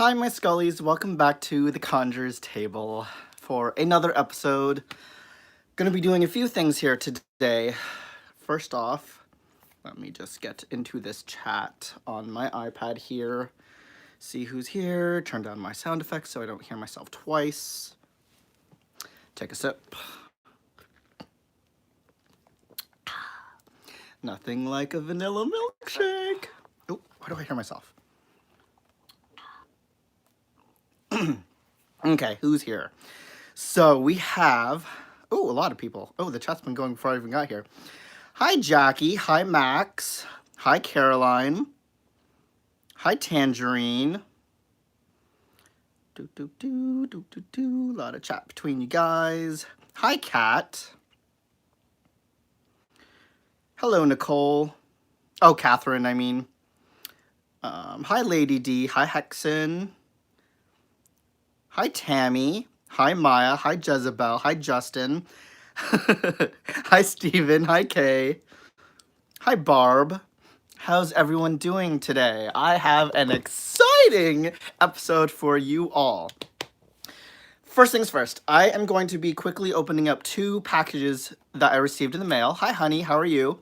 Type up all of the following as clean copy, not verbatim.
Hi, my Skullies. Welcome back to the Conjurer's Table for another episode. Gonna be doing a few things here today. First off, let me just get into this chat on my iPad here. See who's here. Turn down my sound effects so I don't hear myself twice. Take a sip. Nothing like a vanilla milkshake. Oh, why do I hear myself? Okay, who's here? So we have, a lot of people. Oh, the chat's been going before I even got here. Hi, Jackie. Hi, Max. Hi, Caroline. Hi, Tangerine. A lot of chat between you guys. Hi, Kat. Hello, Nicole. Oh, Catherine, I mean. Hi, Lady D. Hi, Hexen. Hi, Tammy. Hi, Maya. Hi, Jezebel. Hi, Justin. Hi, Steven. Hi, Kay. Hi, Barb. How's everyone doing today? I have an exciting episode for you all. First things first, I am going to be quickly opening up two packages that I received in the mail. Hi, honey. How are you?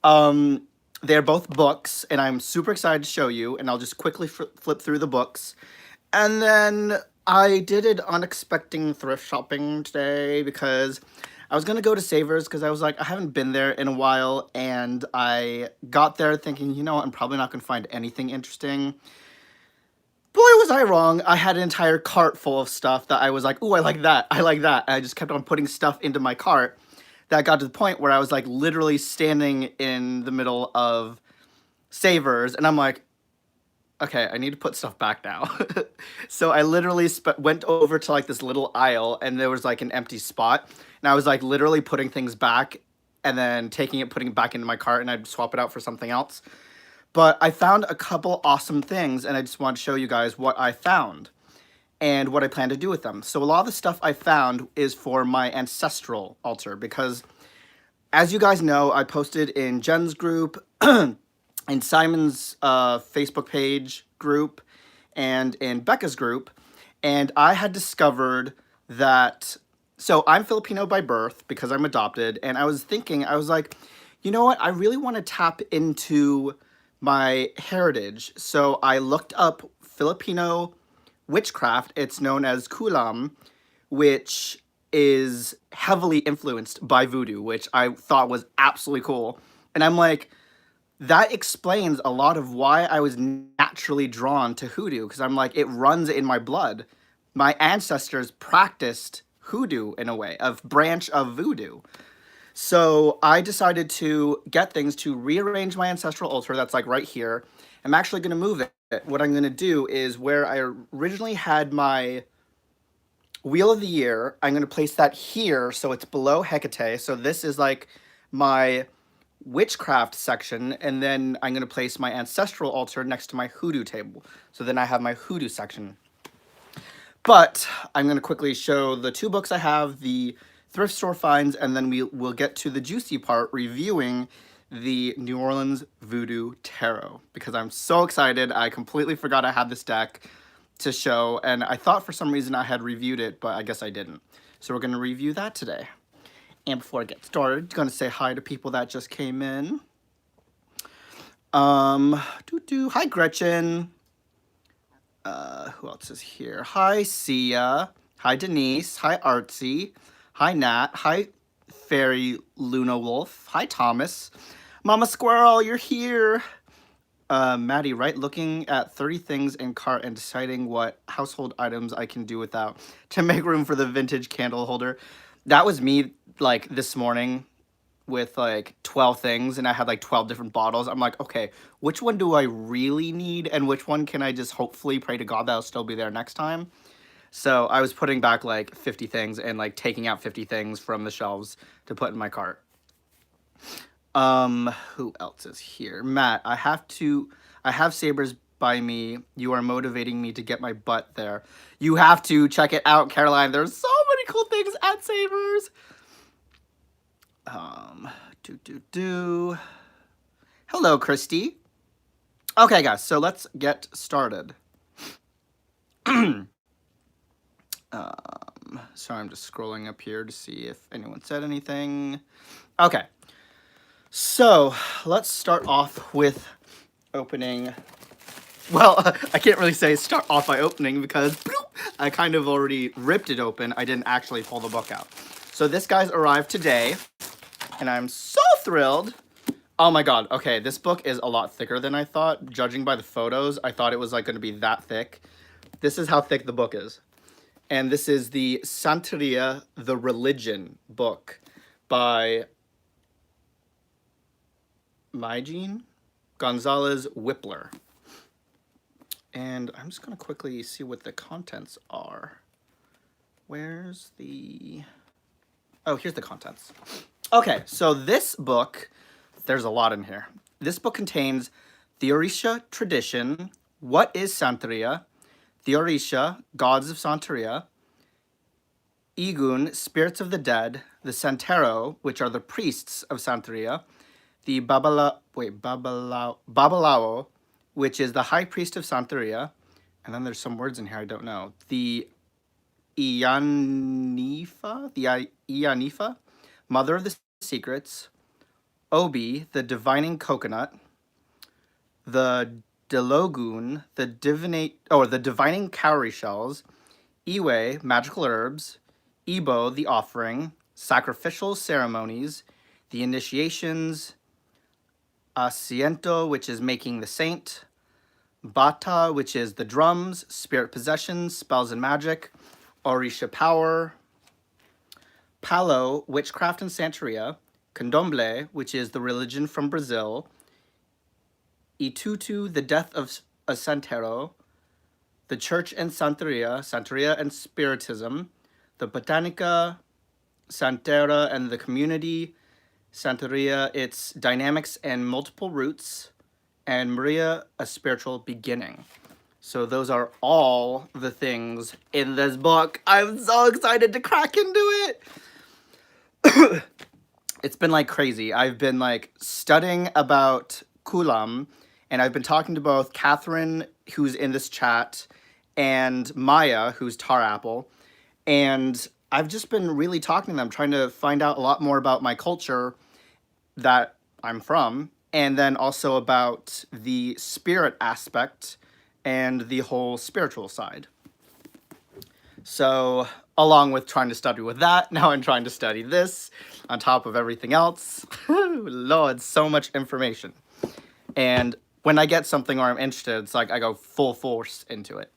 They're both books, and I'm super excited to show you, and I'll just quickly flip through the books. And then I did an unexpected thrift shopping today because I was going to go to Savers because I was like, I haven't been there in a while, and I got there thinking, you know, I'm probably not going to find anything interesting. Boy, was I wrong. I had an entire cart full of stuff that I was like, ooh, I like that. I like that. And I just kept on putting stuff into my cart that got to the point where I was like literally standing in the middle of Savers, and I'm like, okay, I need to put stuff back now. So I literally went over to like this little aisle, and there was like an empty spot, and I was like literally putting things back and then taking it, putting it back into my cart, and I'd swap it out for something else. But I found a couple awesome things, and I just want to show you guys what I found and what I plan to do with them. So a lot of the stuff I found is for my ancestral altar because, as you guys know, I posted in Jen's group, in Simon's Facebook page group, and in Becca's group, and I had discovered that, so I'm Filipino by birth because I'm adopted, and I was thinking, I was like, you know what, I really want to tap into my heritage. So I looked up Filipino witchcraft. It's known as kulam, which is heavily influenced by voodoo, which I thought was absolutely cool. And I'm like, that explains a lot of why I was naturally drawn to hoodoo, because I'm like, it runs in my blood. My ancestors practiced hoodoo in a way, a branch of voodoo. So I decided to get things to rearrange my ancestral altar that's like right here. I'm actually going to move it. What I'm going to do is where I originally had my Wheel of the Year, I'm going to place that here so it's below Hecate. So this is like my witchcraft section, and then I'm going to place my ancestral altar next to my hoodoo table. So then I have my hoodoo section. But I'm going to quickly show the two books I have, the thrift store finds, and then we'll get to the juicy part, reviewing the New Orleans Voodoo Tarot, because I'm so excited. I completely forgot I had this deck to show, and I thought for some reason I had reviewed it, but I guess I didn't. So we're going to review that today. And before I get started, I'm going to say hi to people that just came in. Hi, Gretchen. Who else is here? Hi, Sia. Hi, Denise. Hi, Artsy. Hi, Nat. Hi, Fairy Luna Wolf. Hi, Thomas. Mama Squirrel, you're here. Maddie, right? Looking at 30 things in cart and deciding what household items I can do without to make room for the vintage candle holder. That was me, like, this morning with, like, 12 things, and I had, like, 12 different bottles. I'm like, okay, which one do I really need, and which one can I just hopefully pray to God that'll still be there next time? So I was putting back, like, 50 things and, like, taking out 50 things from the shelves to put in my cart. Who else is here? Matt, I have sabers by me. You are motivating me to get my butt there. You have to check it out, Caroline. There's so many cool things at Savers. Hello, Christy. Okay, guys, so let's get started. Sorry, I'm just scrolling up here to see if anyone said anything. Okay, so let's start off with opening. Well, I can't really say start off by opening because bloop, I kind of already ripped it open. I didn't actually pull the book out. So this guy's arrived today, and I'm so thrilled. Oh my god, okay, this book is a lot thicker than I thought. Judging by the photos, I thought it was like going to be that thick. This is how thick the book is. And this is the Santeria, the Religion book by Mygene Gonzalez Whippler. And I'm just going to quickly see what the contents are. Where's the... Oh, here's the contents. Okay, so this book, there's a lot in here. This book contains the Orisha tradition, what is Santeria, the Orisha, gods of Santeria, Igun, spirits of the dead, the Santero, which are the priests of Santeria, the Babalao, which is the high priest of Santeria, and then there's some words in here I don't know. The Ianifa, mother of the secrets, Obi, the divining coconut, the Delogun, the divining cowrie shells, Iwe, magical herbs, Ibo, the offering, sacrificial ceremonies, the initiations, Asiento, which is making the saint, Bata, which is the drums, spirit possession, spells and magic, Orisha power, Palo, witchcraft and Santeria, Candomblé, which is the religion from Brazil, Itutu, the death of a Santero, the church and Santeria and spiritism, the Botanica, Santera and the community, Santeria, its dynamics and multiple roots, and Maria, a spiritual beginning. So those are all the things in this book. I'm so excited to crack into it. It's been like crazy. I've been like studying about Kulam, and I've been talking to both Catherine, who's in this chat, and Maya, who's Tar Apple, and I've just been really talking to them, trying to find out a lot more about my culture that I'm from, and then also about the spirit aspect and the whole spiritual side. So, along with trying to study with that, now I'm trying to study this on top of everything else. Lord, so much information. And when I get something where I'm interested, it's like I go full force into it.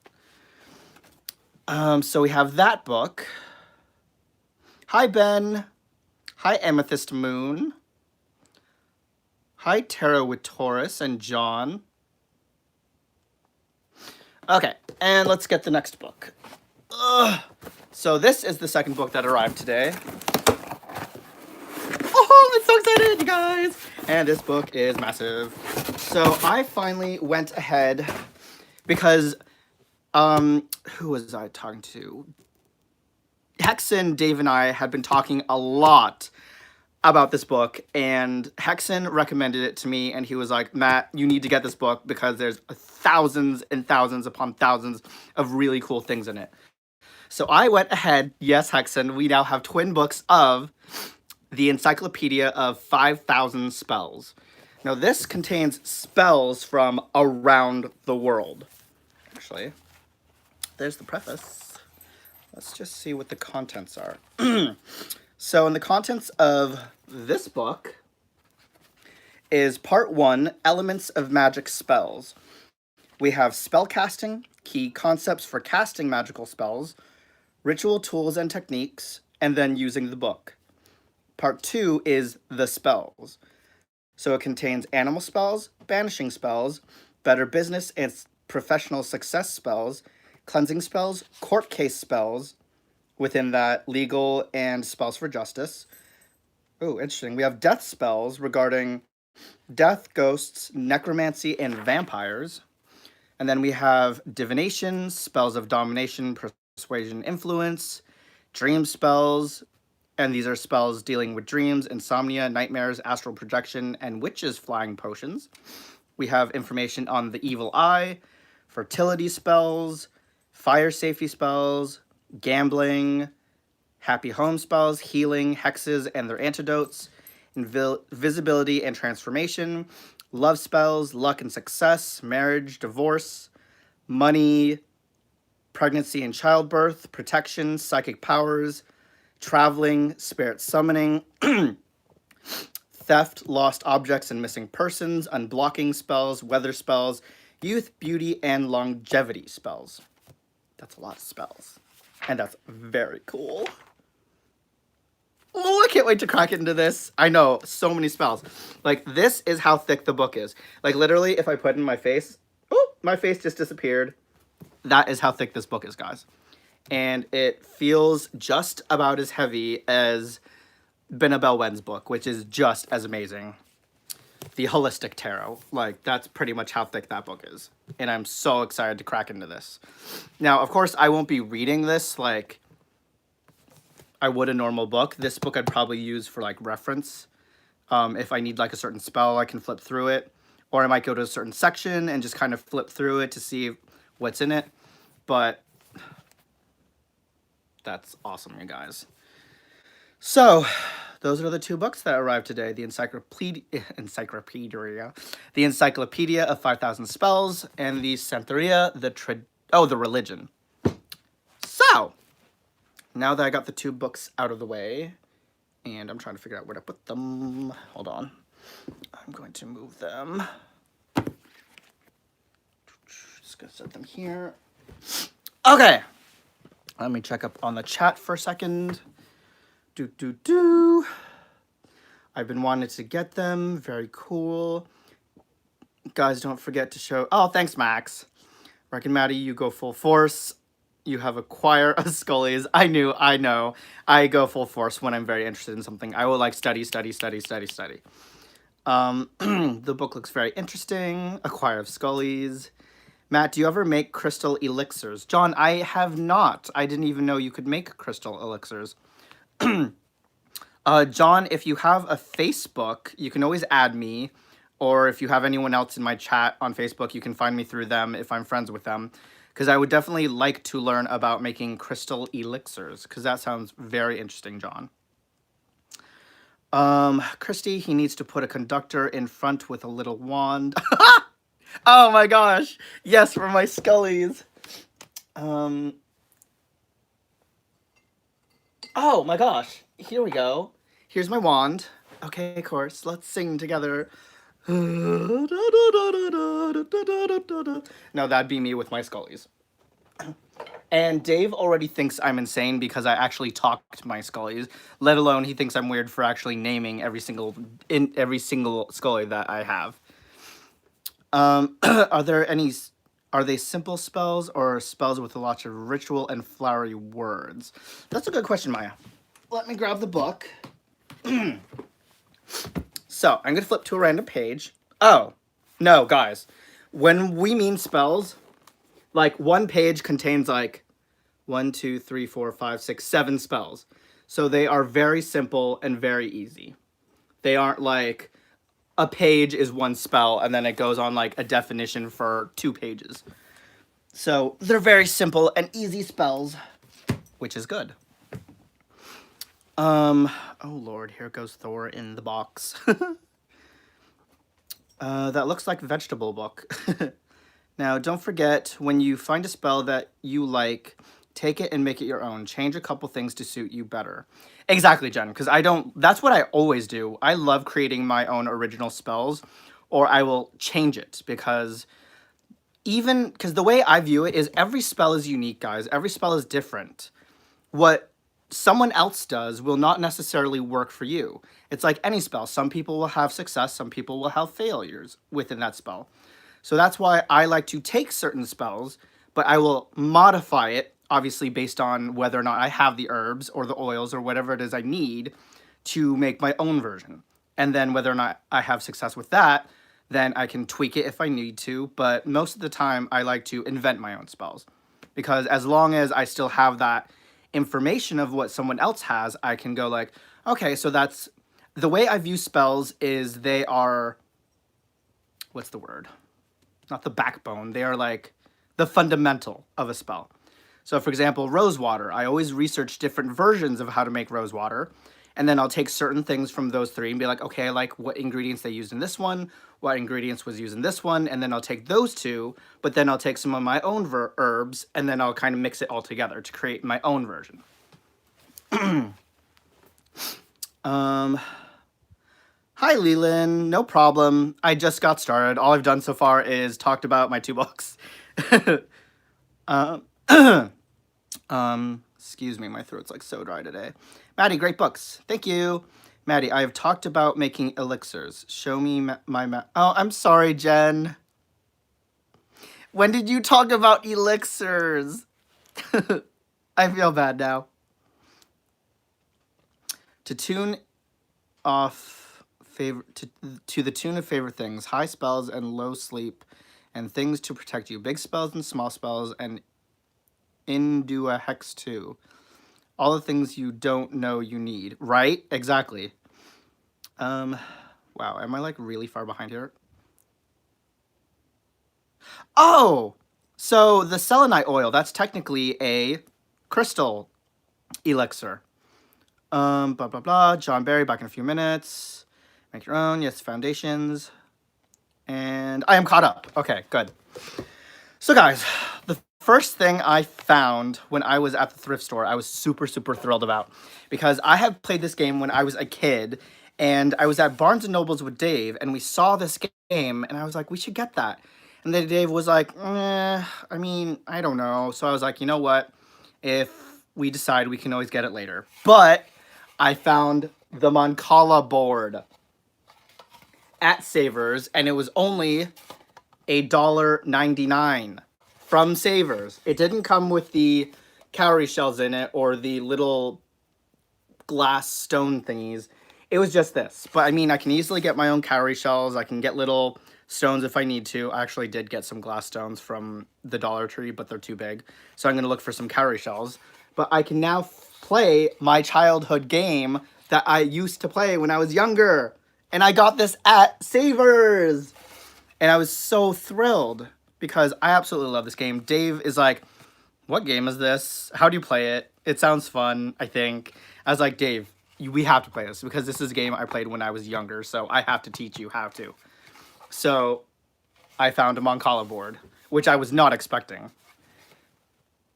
So we have that book. Hi, Ben. Hi, Amethyst Moon. Hi, Tarot with Taurus and John. Okay, and let's get the next book. Ugh. So this is the second book that arrived today. Oh, I'm so excited, you guys! And this book is massive. So I finally went ahead because, who was I talking to? Hexen, Dave, and I had been talking a lot about this book, and Hexen recommended it to me, and he was like, Matt, you need to get this book because there's thousands and thousands upon thousands of really cool things in it. So I went ahead, yes, Hexen, we now have twin books of the Encyclopedia of 5,000 Spells. Now this contains spells from around the world. Actually, there's the preface. Let's just see what the contents are. So in the contents of this book is part 1, Elements of Magic Spells. We have spellcasting, key concepts for casting magical spells, ritual tools and techniques, and then using the book. Part 2 is the spells. So it contains animal spells, banishing spells, better business and professional success spells, cleansing spells, court case spells, within that, legal and spells for justice. Oh, interesting. We have death spells regarding death, ghosts, necromancy, and vampires. And then we have divination, spells of domination, persuasion, influence, dream spells, and these are spells dealing with dreams, insomnia, nightmares, astral projection, and witches' flying potions. We have information on the evil eye, fertility spells, fire safety spells, gambling, happy home spells, healing, hexes and their antidotes, invisibility and transformation, love spells, luck and success, marriage, divorce, money, pregnancy and childbirth, protection, psychic powers, traveling, spirit summoning, theft, lost objects and missing persons, unblocking spells, weather spells, youth, beauty, and longevity spells. That's a lot of spells. And that's very cool. Oh, I can't wait to crack into this. I know, so many spells. Like, this is how thick the book is. Like, literally, if I put it in my face, oh, my face just disappeared. That is how thick this book is, guys. And it feels just about as heavy as Benabel Wen's book, which is just as amazing. The Holistic Tarot. Like, that's pretty much how thick that book is. And I'm so excited to crack into this. Now, of course, I won't be reading this like I would a normal book. This book I'd probably use for, like, reference. If I need, like, a certain spell, I can flip through it. Or I might go to a certain section and just kind of flip through it to see what's in it. But that's awesome, you guys. So, those are the two books that arrived today. The Encyclopedia, the Encyclopedia of 5,000 Spells, and the Santeria, the Religion. So, now that I got the two books out of the way, and I'm trying to figure out where to put them. Hold on. I'm going to move them. Just gonna set them here. Okay. Let me check up on the chat for a second. I've been wanting to get them. Very cool. Guys, don't forget to show... Oh, thanks, Max. Reckon Maddie, you go full force. You have a choir of Skullies. I know. I go full force when I'm very interested in something. I will, like, study. The book looks very interesting. A choir of Skullies. Matt, do you ever make crystal elixirs? John, I have not. I didn't even know you could make crystal elixirs. John, if you have a Facebook, you can always add me. Or if you have anyone else in my chat on Facebook, you can find me through them if I'm friends with them. Because I would definitely like to learn about making crystal elixirs. Because that sounds very interesting, John. Christy, he needs to put a conductor in front with a little wand. Oh my gosh. Yes, for my Skullies. Oh my gosh. Here we go. Here's my wand. Okay, of course. Let's sing together. No, that'd be me with my Skullies. And Dave already thinks I'm insane because I actually talk to my Skullies. Let alone he thinks I'm weird for actually naming every single Skully that I have. Are they simple spells or spells with a lot of ritual and flowery words? That's a good question, Maya. Let me grab the book. So, I'm going to flip to a random page. Oh, no, guys. When we mean spells, like, one page contains, like, 1, 2, 3, 4, 5, 6, 7 spells. So they are very simple and very easy. They aren't, like, a page is one spell, and then it goes on, like, a definition for 2 pages. So, they're very simple and easy spells, which is good. Oh lord, here goes Thor in the box. That looks like a vegetable book. Now, don't forget, when you find a spell that you like, take it and make it your own. Change a couple things to suit you better. Exactly, Jen, because that's what I always do. I love creating my own original spells, or I will change it, because the way I view it is every spell is unique, guys. Every spell is different. What someone else does will not necessarily work for you. It's like any spell. Some people will have success, some people will have failures within that spell. So that's why I like to take certain spells, but I will modify it, obviously based on whether or not I have the herbs or the oils or whatever it is I need to make my own version. And then whether or not I have success with that, then I can tweak it if I need to. But most of the time, I like to invent my own spells. Because as long as I still have that information of what someone else has, I can go like, okay, so that's... The way I view spells is they are... What's the word? Not the backbone. They are like the fundamental of a spell. So for example, rose water. I always research different versions of how to make rose water. And then I'll take certain things from those three and be like, okay, I like what ingredients they used in this one, what ingredients was used in this one, and then I'll take those two, but then I'll take some of my own herbs, and then I'll kind of mix it all together to create my own version. Hi, Leland. No problem. I just got started. All I've done so far is talked about my 2 books. Excuse me, my throat's like so dry today. Maddie, great books. Thank you. Maddie, I have talked about making elixirs. Show me my oh, I'm sorry, Jen. When did you talk about elixirs? I feel bad now. To tune off to the tune of favorite things, high spells and low sleep, and things to protect you. Big spells and small spells, and into a hex too. All the things you don't know you need. Right? Exactly. Wow, am I like really far behind here? Oh! So the selenite oil, that's technically a crystal elixir. Blah, blah, blah. John Barry, back in a few minutes. Make your own. Yes, foundations. And I am caught up. Okay, good. So guys, the first thing I found when I was at the thrift store, I was super, super thrilled about. Because I have played this game when I was a kid, and I was at Barnes & Noble's with Dave, and we saw this game, and I was like, we should get that. And then Dave was like, I mean, I don't know. So I was like, you know what? If we decide, we can always get it later. But I found the Mancala board at Savers, and it was only $1.99 from Savers. It didn't come with the cowrie shells in it or the little glass stone thingies. It was just this. But I mean, I can easily get my own cowrie shells. I can get little stones if I need to. I actually did get some glass stones from the Dollar Tree, but they're too big. So I'm going to look for some cowrie shells. But I can now play my childhood game that I used to play when I was younger. And I got this at Savers. And I was so thrilled because I absolutely love this game. Dave is like, what game is this? How do you play it? It sounds fun, I think. I was like, Dave, we have to play this because this is a game I played when I was younger. So I have to teach you how to. So I found a Mancala board, which I was not expecting.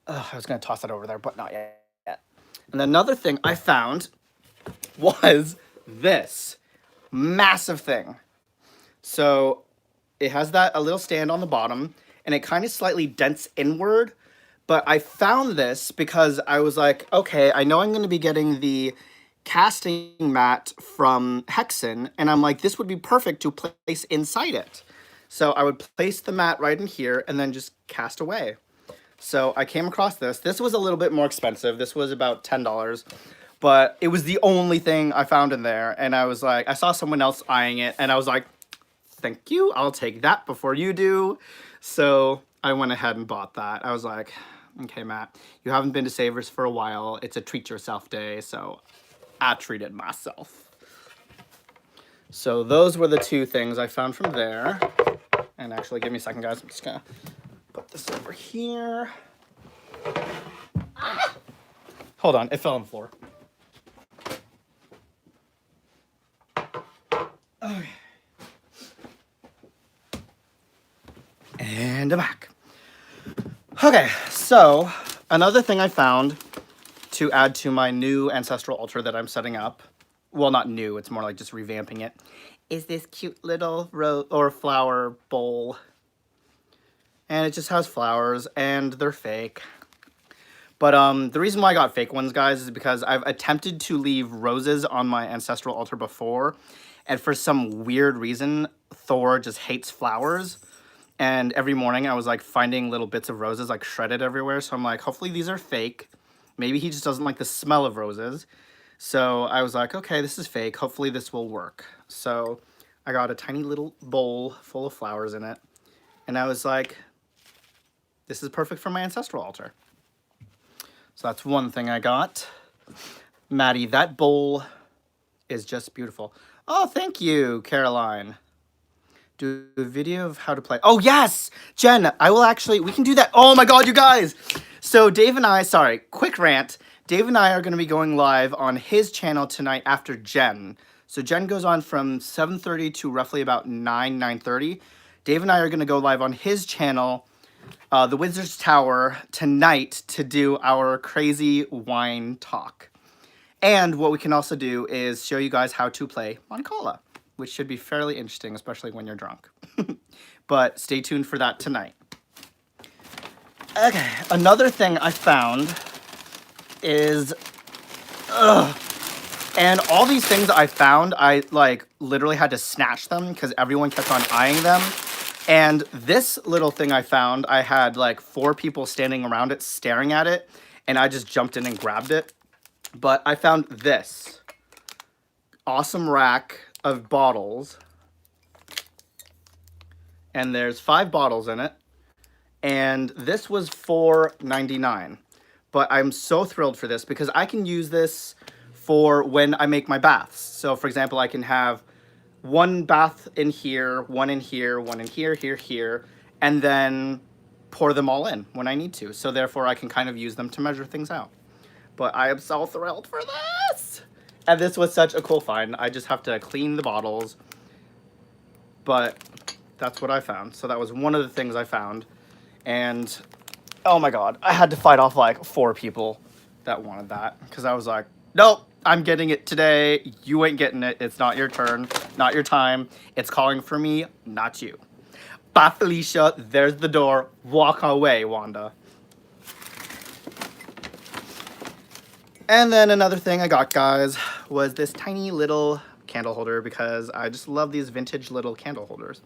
I was going to toss that over there, but not yet. And another thing I found was this massive thing. So it has a little stand on the bottom, and it kind of slightly dents inward. But I found this because I was like, okay, I know I'm going to be getting the casting mat from Hexen, and I'm like, this would be perfect to place inside it. So I would place the mat right in here and then just cast away. So I came across this. This was a little bit more expensive. This was about $10, but it was the only thing I found in there. And I was like, I saw someone else eyeing it, and I was like, thank you. I'll take that before you do. So I went ahead and bought that. I was like, okay, Matt, you haven't been to Savers for a while. It's a treat yourself day. So I treated myself. So those were the 2 things I found from there. And actually, give me a second, guys. I'm just going to put this over here. Ah! Hold on. It fell on the floor. Okay. And I'm back. Okay, so another thing I found to add to my new ancestral altar that I'm setting up, well, not new, it's more like just revamping it, is this cute little flower bowl. And it just has flowers, and they're fake. But the reason why I got fake ones, guys, is because I've attempted to leave roses on my ancestral altar before, and for some weird reason, Thor just hates flowers. And every morning I was like finding little bits of roses like shredded everywhere. So I'm like, hopefully these are fake. Maybe he just doesn't like the smell of roses. So I was like, okay, this is fake. Hopefully this will work. So I got a tiny little bowl full of flowers in it. And I was like, this is perfect for my ancestral altar. So that's one thing I got. Maddie, that bowl is just beautiful. Oh, thank you, Caroline. Do a video of how to play. Oh, yes! Jen, I will actually, we can do that. Oh my God, you guys! So Dave and I, sorry, quick rant. Dave and I are going to be going live on his channel tonight after Jen. So Jen goes on from 7:30 to roughly about 9:30. Dave and I are going to go live on his channel, the Wizard's Tower, tonight to do our crazy wine talk. And what we can also do is show you guys how to play Mancala, which should be fairly interesting, especially when you're drunk. But stay tuned for that tonight. Okay, another thing I found is, and all these things I found, I like literally had to snatch them because everyone kept on eyeing them. And this little thing I found, I had like 4 people standing around it staring at it, and I just jumped in and grabbed it. But I found this awesome rack of bottles, and there's 5 bottles in it. And this was $4.99. But I'm so thrilled for this because I can use this for when I make my baths. So for example, I can have 1 bath in here, 1 in here, 1 in here, here, and then pour them all in when I need to. So therefore I can kind of use them to measure things out. But I am so thrilled for this. And this was such a cool find. I just have to clean the bottles. But that's what I found. So that was one of the things I found. And oh my god, I had to fight off like 4 people that wanted that. Because I was like, nope, I'm getting it today. You ain't getting it. It's not your turn, not your time. It's calling for me, not you. Bye, Felicia. There's the door. Walk away, Wanda. And then another thing I got, guys, was this tiny little candle holder because I just love these vintage little candle holders.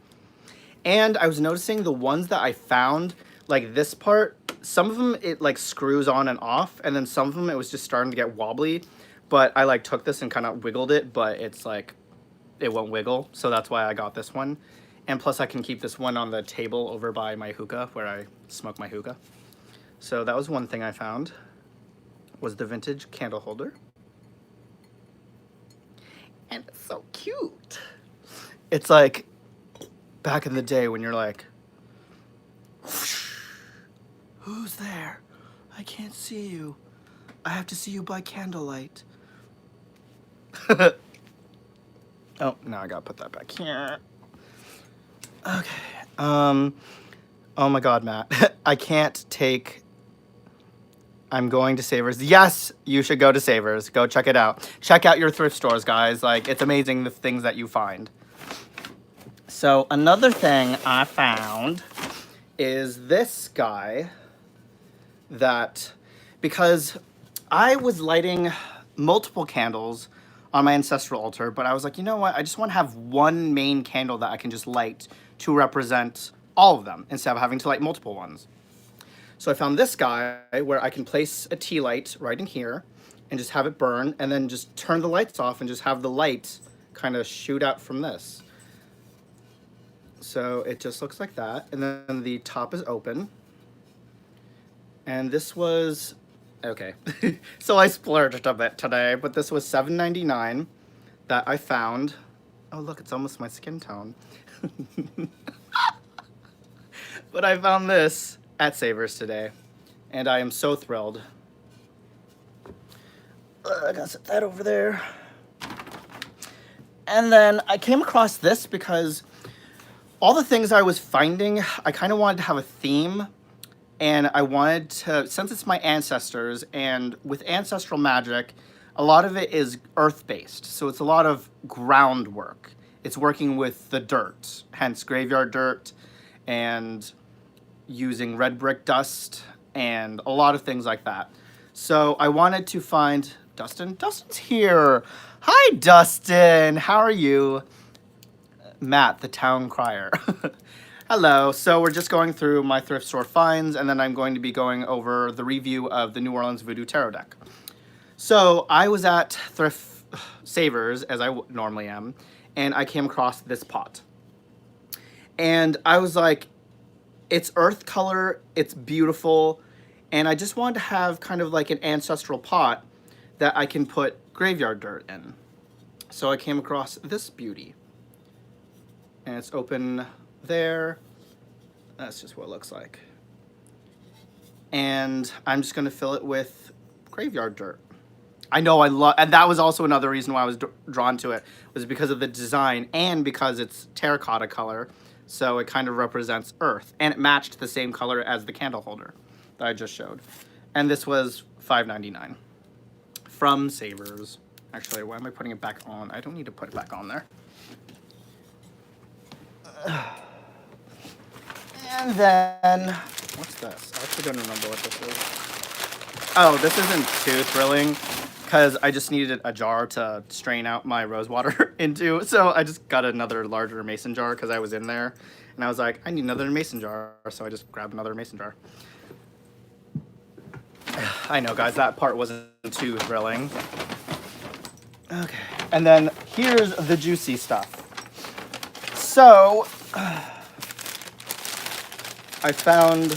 And I was noticing the ones that I found, like this part, some of them it like screws on and off, and then some of them it was just starting to get wobbly. But I like took this and kind of wiggled it, but it's like it won't wiggle, so that's why I got this one. And plus I can keep this one on the table over by my hookah where I smoke my hookah. So that was one thing I found, was the vintage candle holder. And it's so cute. It's like back in the day when you're like, whoosh, who's there? I can't see you. I have to see you by candlelight. Oh, now I gotta put that back here. Okay. Oh my god, Matt. I can't take... I'm going to Savers. Yes, you should go to Savers. Go check it out. Check out your thrift stores, guys. Like, it's amazing the things that you find. So, another thing I found is this guy that... Because I was lighting multiple candles on my ancestral altar, but I was like, you know what? I just want to have one main candle that I can just light to represent all of them instead of having to light multiple ones. So I found this guy where I can place a tea light right in here and just have it burn and then just turn the lights off and just have the light kind of shoot out from this. So it just looks like that. And then the top is open. And this was, okay. So I splurged a bit today, but this was $7.99 that I found. Oh, look, it's almost my skin tone. But I found this at Savers today, and I am so thrilled. I gotta set that over there. And then I came across this because all the things I was finding, I kind of wanted to have a theme, and I wanted to, since it's my ancestors, and with ancestral magic, a lot of it is earth-based, so it's a lot of groundwork. It's working with the dirt, hence graveyard dirt, and using red brick dust and a lot of things like that. So I wanted to find Dustin. Dustin's here. Hi, Dustin. How are you? Matt, the town crier. Hello. So we're just going through my thrift store finds, and then I'm going to be going over the review of the New Orleans Voodoo Tarot deck. So I was at Thrift Savers, as I normally am, and I came across this pot. And I was like, it's earth color, it's beautiful, and I just wanted to have kind of like an ancestral pot that I can put graveyard dirt in. So I came across this beauty. And it's open there. That's just what it looks like. And I'm just going to fill it with graveyard dirt. I know I love, and that was also another reason why I was drawn to it, was because of the design and because it's terracotta color, so it kind of represents earth, and it matched the same color as the candle holder that I just showed. And this was $5.99 from Savers. Actually, why am I putting it back on? I don't need to put it back on there. And then, what's this? I actually don't remember what this is. Oh, this isn't too thrilling, because I just needed a jar to strain out my rose water into. So I just got another larger mason jar because I was in there. And I was like, I need another mason jar. So I just grabbed another mason jar. I know, guys, that part wasn't too thrilling. Okay. And then here's the juicy stuff. So I found...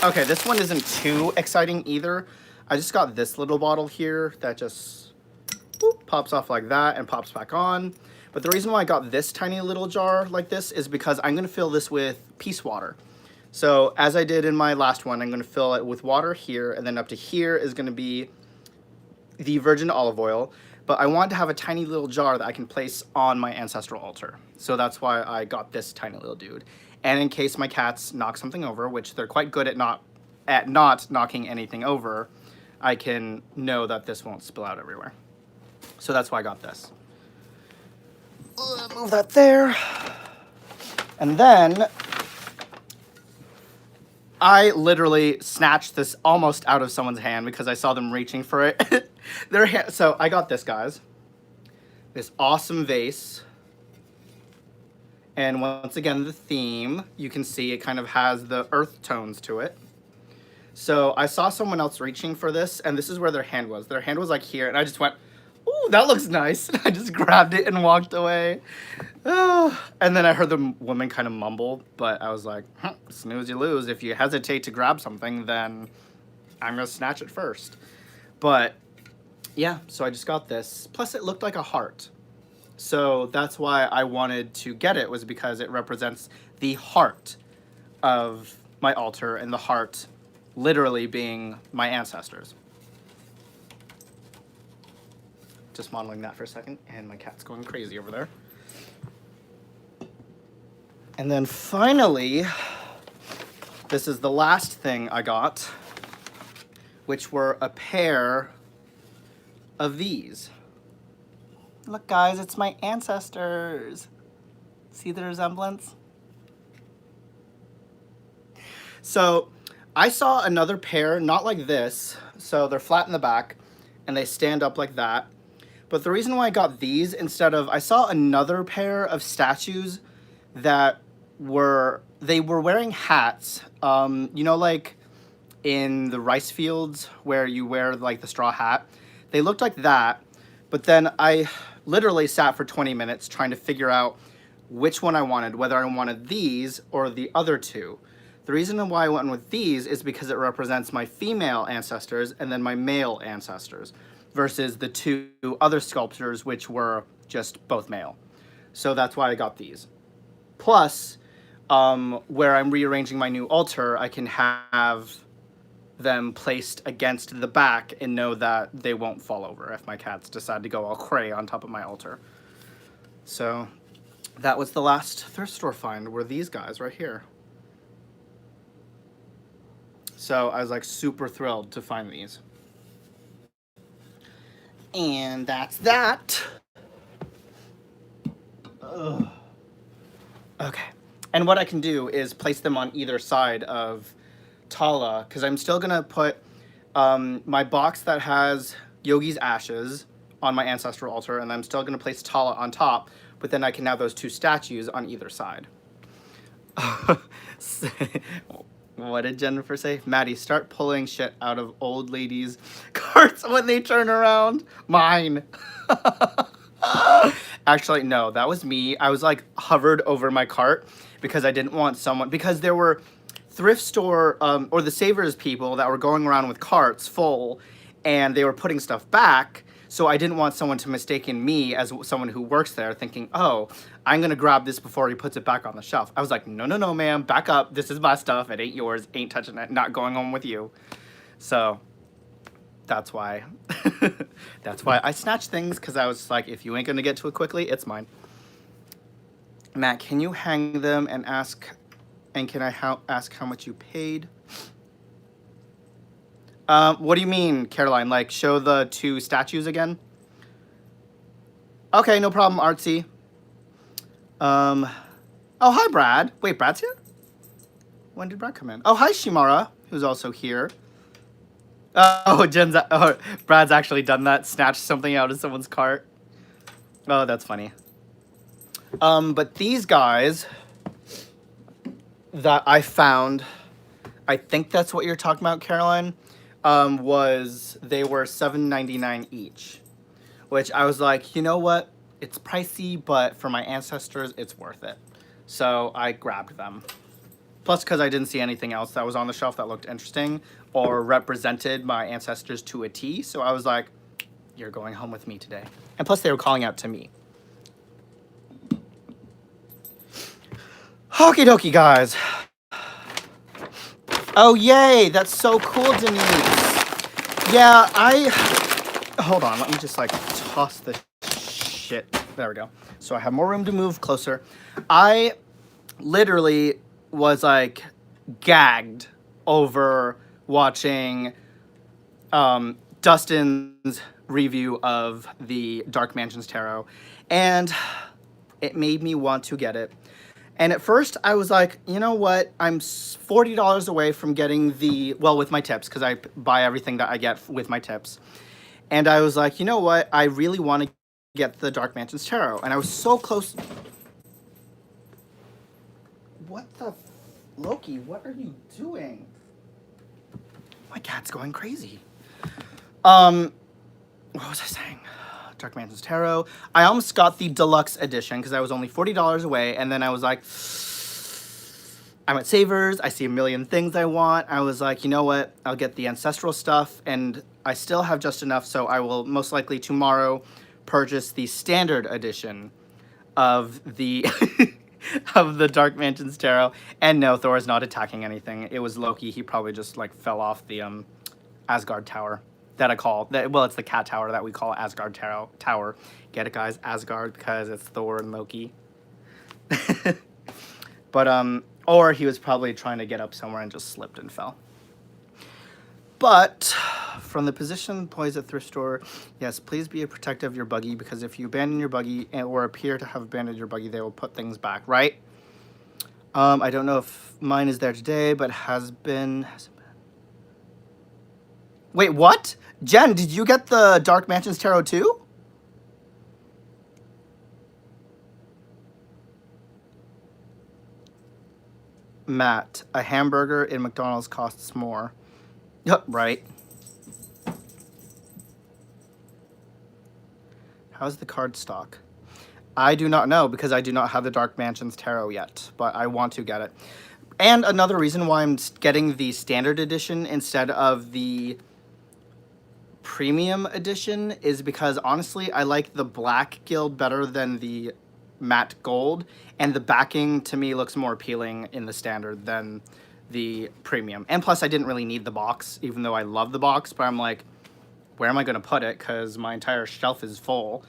Okay, this one isn't too exciting either. I just got this little bottle here that just pops off like that and pops back on. But the reason why I got this tiny little jar like this is because I'm going to fill this with peace water. So as I did in my last one, I'm going to fill it with water here, and then up to here is going to be the virgin olive oil. But I want to have a tiny little jar that I can place on my ancestral altar. So that's why I got this tiny little dude. And in case my cats knock something over, which they're quite good at not knocking anything over, I can know that this won't spill out everywhere. So that's why I got this. Move that there. And then I literally snatched this almost out of someone's hand because I saw them reaching for it. So I got this, guys. This awesome vase. And once again, the theme, you can see it kind of has the earth tones to it. So I saw someone else reaching for this, and this is where their hand was. Their hand was like here, and I just went, ooh, that looks nice. And I just grabbed it and walked away. And then I heard the woman kind of mumble, but I was like, snooze you lose. If you hesitate to grab something, then I'm going to snatch it first. But yeah, so I just got this. Plus it looked like a heart. So that's why I wanted to get it, was because it represents the heart of my altar, and the heart literally being my ancestors. Just modeling that for a second, and my cat's going crazy over there. And then finally, this is the last thing I got, which were a pair of these. Look, guys, it's my ancestors. See the resemblance? So I saw another pair, not like this. So they're flat in the back and they stand up like that. But the reason why I got these instead of, I saw another pair of statues that they were wearing hats. You know, like in the rice fields where you wear like the straw hat. They looked like that. But then I literally sat for 20 minutes trying to figure out which one I wanted, whether I wanted these or the other two. The reason why I went with these is because it represents my female ancestors and then my male ancestors versus the two other sculptures, which were just both male. So that's why I got these. Plus, where I'm rearranging my new altar, I can have them placed against the back and know that they won't fall over if my cats decide to go all cray on top of my altar. So that was the last thrift store find, were these guys right here. So I was like super thrilled to find these. And that's that. Ugh. Okay. And what I can do is place them on either side of Tala, because I'm still going to put my box that has Yogi's ashes on my ancestral altar, and I'm still going to place Tala on top, but then I can have those two statues on either side. What did Jennifer say? Maddie, start pulling shit out of old ladies' carts when they turn around. Mine. Actually, no, that was me. I was like hovered over my cart because I didn't want someone, because there were thrift store or the Savers people that were going around with carts full and they were putting stuff back. So I didn't want someone to mistaken me as someone who works there thinking, oh, I'm going to grab this before he puts it back on the shelf. I was like, no, no, no, ma'am, back up. This is my stuff. It ain't yours. Ain't touching it. Not going home with you. So that's why. That's why I snatched things, because I was like, if you ain't going to get to it quickly, it's mine. Matt, can you hang them and ask, and can I ask how much you paid? What do you mean, Caroline? Like, show the 2 statues again? Okay, no problem, Artsy. Oh, hi, Brad. Wait, Brad's here? When did Brad come in? Oh, hi, Shimara, who's also here. Oh, Brad's actually done that. Snatched something out of someone's cart. Oh, that's funny. But these guys that I found, I think that's what you're talking about, Caroline. They were $7.99 each, which I was like, you know what? It's pricey, but for my ancestors, it's worth it. So I grabbed them. Plus, because I didn't see anything else that was on the shelf that looked interesting or represented my ancestors to a T. So I was like, you're going home with me today. And plus, they were calling out to me. Okie dokie, guys. Oh, yay. That's so cool, Denise. Yeah, hold on. Let me just, like, toss the shit. There we go. So I have more room to move closer. I literally was, like, gagged over watching Dustin's review of the Dark Mansions Tarot. And it made me want to get it. And at first, I was like, you know what? I'm $40 away from getting with my tips, because I buy everything that I get with my tips. And I was like, you know what? I really want to get the Dark Mansions Tarot. And I was so close. What the? Loki, what are you doing? My cat's going crazy. What was I saying? Dark Mansions Tarot. I almost got the deluxe edition because I was only $40 away, and then I was like, I'm at Savers, I see a million things I want. I was like, you know what? I'll get the ancestral stuff, and I still have just enough, so I will most likely tomorrow purchase the standard edition of the of the Dark Mansions Tarot. And no, Thor is not attacking anything. It was Loki. He probably just like fell off the Asgard Tower. It's the cat tower that we call Asgard Tower. Get it, guys? Asgard, because it's Thor and Loki. But, or he was probably trying to get up somewhere and just slipped and fell. But, from the position poised at thrift store, yes, please be protective of your buggy, because if you abandon your buggy or appear to have abandoned your buggy, they will put things back, right? I don't know if mine is there today, but hasn't been. Wait, what? Jen, did you get the Dark Mansions Tarot too? Matt, a hamburger in McDonald's costs more. Yep, right. How's the card stock? I do not know, because I do not have the Dark Mansions Tarot yet, but I want to get it. And another reason why I'm getting the standard edition instead of the premium edition is because, honestly, I like the black guild better than the matte gold, and the backing to me looks more appealing in the standard than the premium. And plus, I didn't really need the box, even though I love the box, but I'm like, where am I going to put it? Because my entire shelf is full,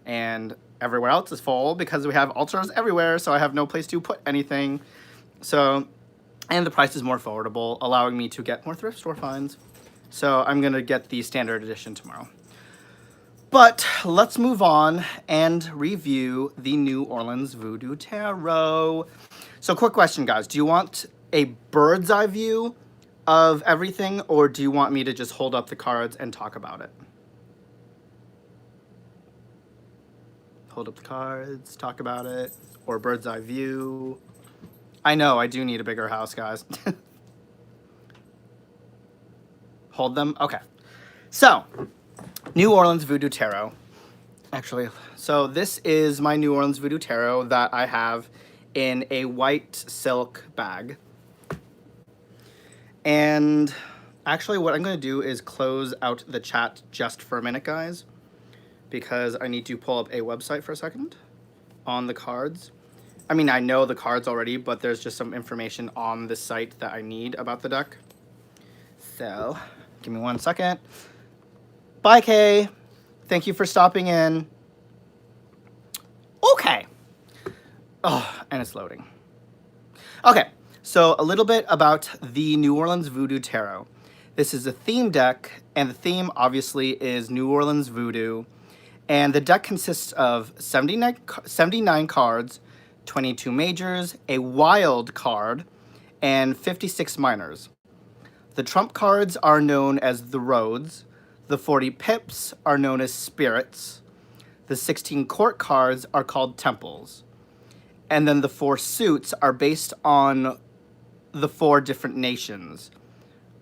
and everywhere else is full because we have altars everywhere, so I have no place to put anything. So, and the price is more affordable, allowing me to get more thrift store finds. So I'm going to get the standard edition tomorrow. But let's move on and review the New Orleans Voodoo Tarot. So quick question, guys. Do you want a bird's eye view of everything, or do you want me to just hold up the cards and talk about it? Hold up the cards, talk about it, or bird's eye view. I know, I do need a bigger house, guys. Hold them? Okay. So, New Orleans Voodoo Tarot. Actually, so this is my New Orleans Voodoo Tarot that I have in a white silk bag. And actually what I'm going to do is close out the chat just for a minute, guys. because I need to pull up a website for a second on the cards. I mean, I know the cards already, but there's just some information on the site that I need about the deck. So, give me 1 second. Bye, Kay. Thank you for stopping in. Okay. Oh, and it's loading. Okay, so a little bit about the New Orleans Voodoo Tarot. This is a theme deck, and the theme obviously is New Orleans Voodoo. And the deck consists of 79 cards, 22 majors, a wild card, and 56 minors. The trump cards are known as the roads. The 40 pips are known as spirits. The 16 court cards are called temples. And then the 4 suits are based on the 4 different nations.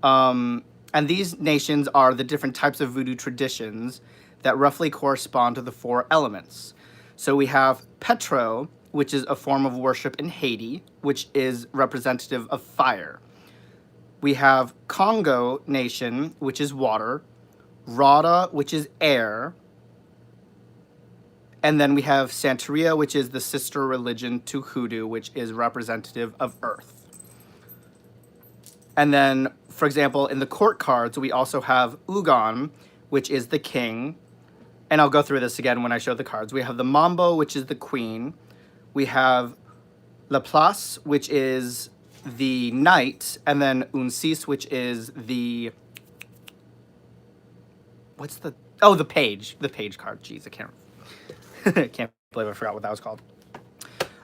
And these nations are the different types of voodoo traditions that roughly correspond to the 4 elements. So we have Petro, which is a form of worship in Haiti, which is representative of fire. We have Congo nation, which is water. Rada, which is air. And then we have Santeria, which is the sister religion to Hoodoo, which is representative of earth. And then, for example, in the court cards, we also have Ugan, which is the king. And I'll go through this again when I show the cards. We have the Mambo, which is the queen. We have La Place, which is the knight. And then Uncis, which is the... What's the... Oh, the page. The page card. Jeez, I can't... Can't believe I forgot what that was called.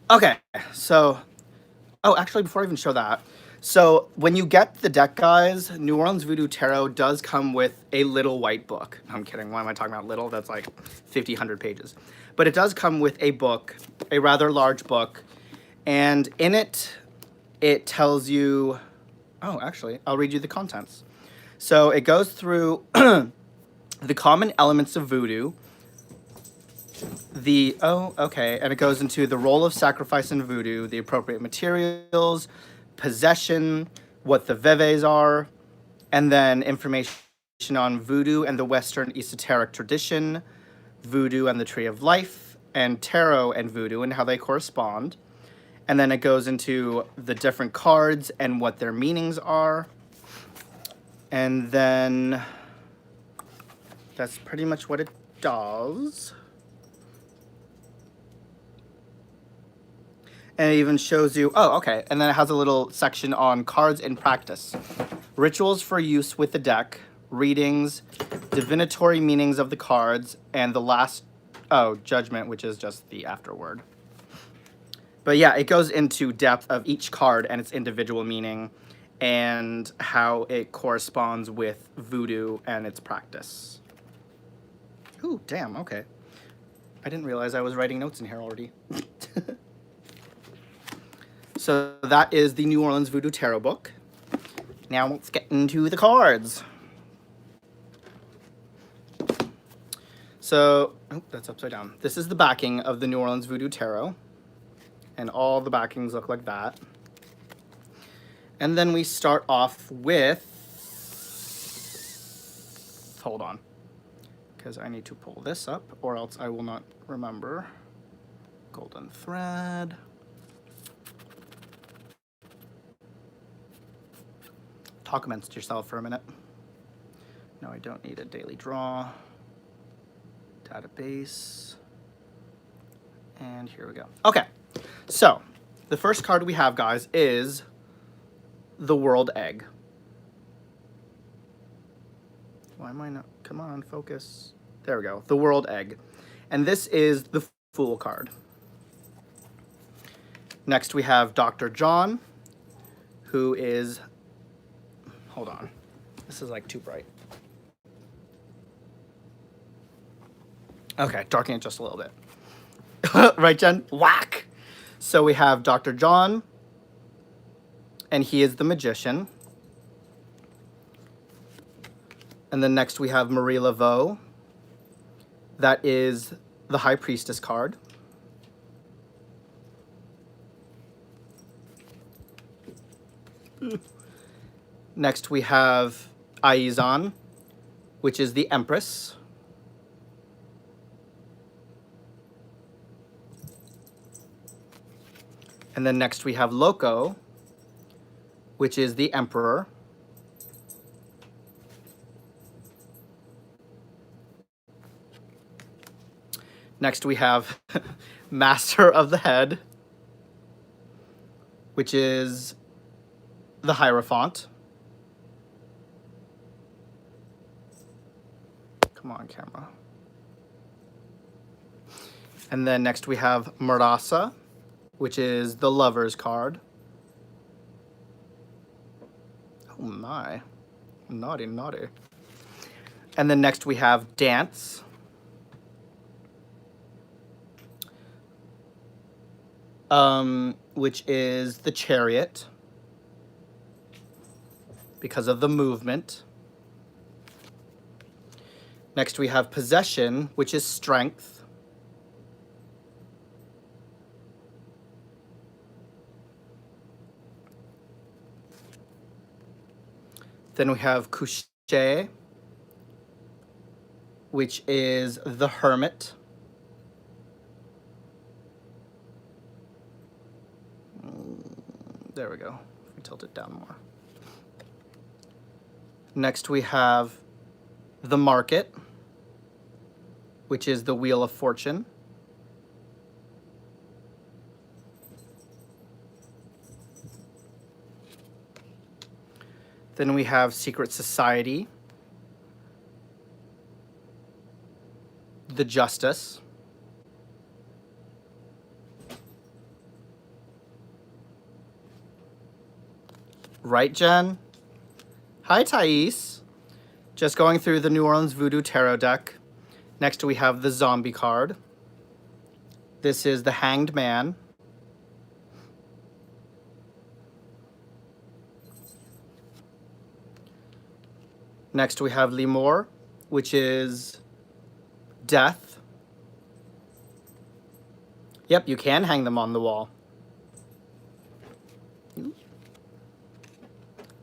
Okay, so... Oh, actually, before I even show that... So, when you get the deck, guys, New Orleans Voodoo Tarot does come with a little white book. I'm kidding. Why am I talking about little? That's like 50, 100 pages. But it does come with a book, a rather large book. And in it, it tells you... Oh, actually, I'll read you the contents. So, it goes through the common elements of voodoo. And it goes into the role of sacrifice in voodoo, the appropriate materials, possession, what the veves are, and then information on voodoo and the Western esoteric tradition, voodoo and the tree of life, and tarot and voodoo and how they correspond. And then it goes into the different cards and what their meanings are. And then that's pretty much what it does. And it even shows you, oh, okay. And then it has a little section on cards in practice. Rituals for use with the deck, readings, divinatory meanings of the cards, and the last, judgment, which is just the afterword. But yeah, it goes into depth of each card and its individual meaning and how it corresponds with voodoo and its practice. Ooh, damn, okay. I didn't realize I was writing notes in here already. So that is the New Orleans Voodoo Tarot book. Now let's get into the cards. So, oh, that's upside down. This is the backing of the New Orleans Voodoo Tarot. And all the backings look like that. And then we start off with... Hold on. Because I need to pull this up, or else I will not remember. Golden thread. Talk amongst yourself for a minute. No, I don't need a daily draw. Database. And here we go. Okay, so the first card we have, guys, is the World Egg. Why am I not? Come on, focus. There we go. The World Egg. And this is the Fool card. Next we have Dr. John, who is... Hold on. This is like too bright. Okay, darken it just a little bit. Right, Jen? Whack! So we have Dr. John, and he is the magician. And then next we have Marie Laveau. That is the High Priestess card. Next we have Aizan, which is the Empress. And then next we have Loco, which is the Emperor. Next we have Master of the Head, which is the Hierophant. Come on, camera. And then next we have Marasa, which is the Lover's card. Oh my, naughty, naughty. And then next we have Dance, which is the Chariot, because of the movement. Next we have Possession, which is Strength. Then we have Couché, which is the Hermit. There we go. If we tilt it down more. Next we have the Market, which is the Wheel of Fortune. Then we have Secret Society, the Justice, right, Jen? Hi, Thais. Just going through the New Orleans Voodoo Tarot deck. Next we have the Zombie card. This is the Hanged Man. Next we have Limor, which is Death. Yep, you can hang them on the wall.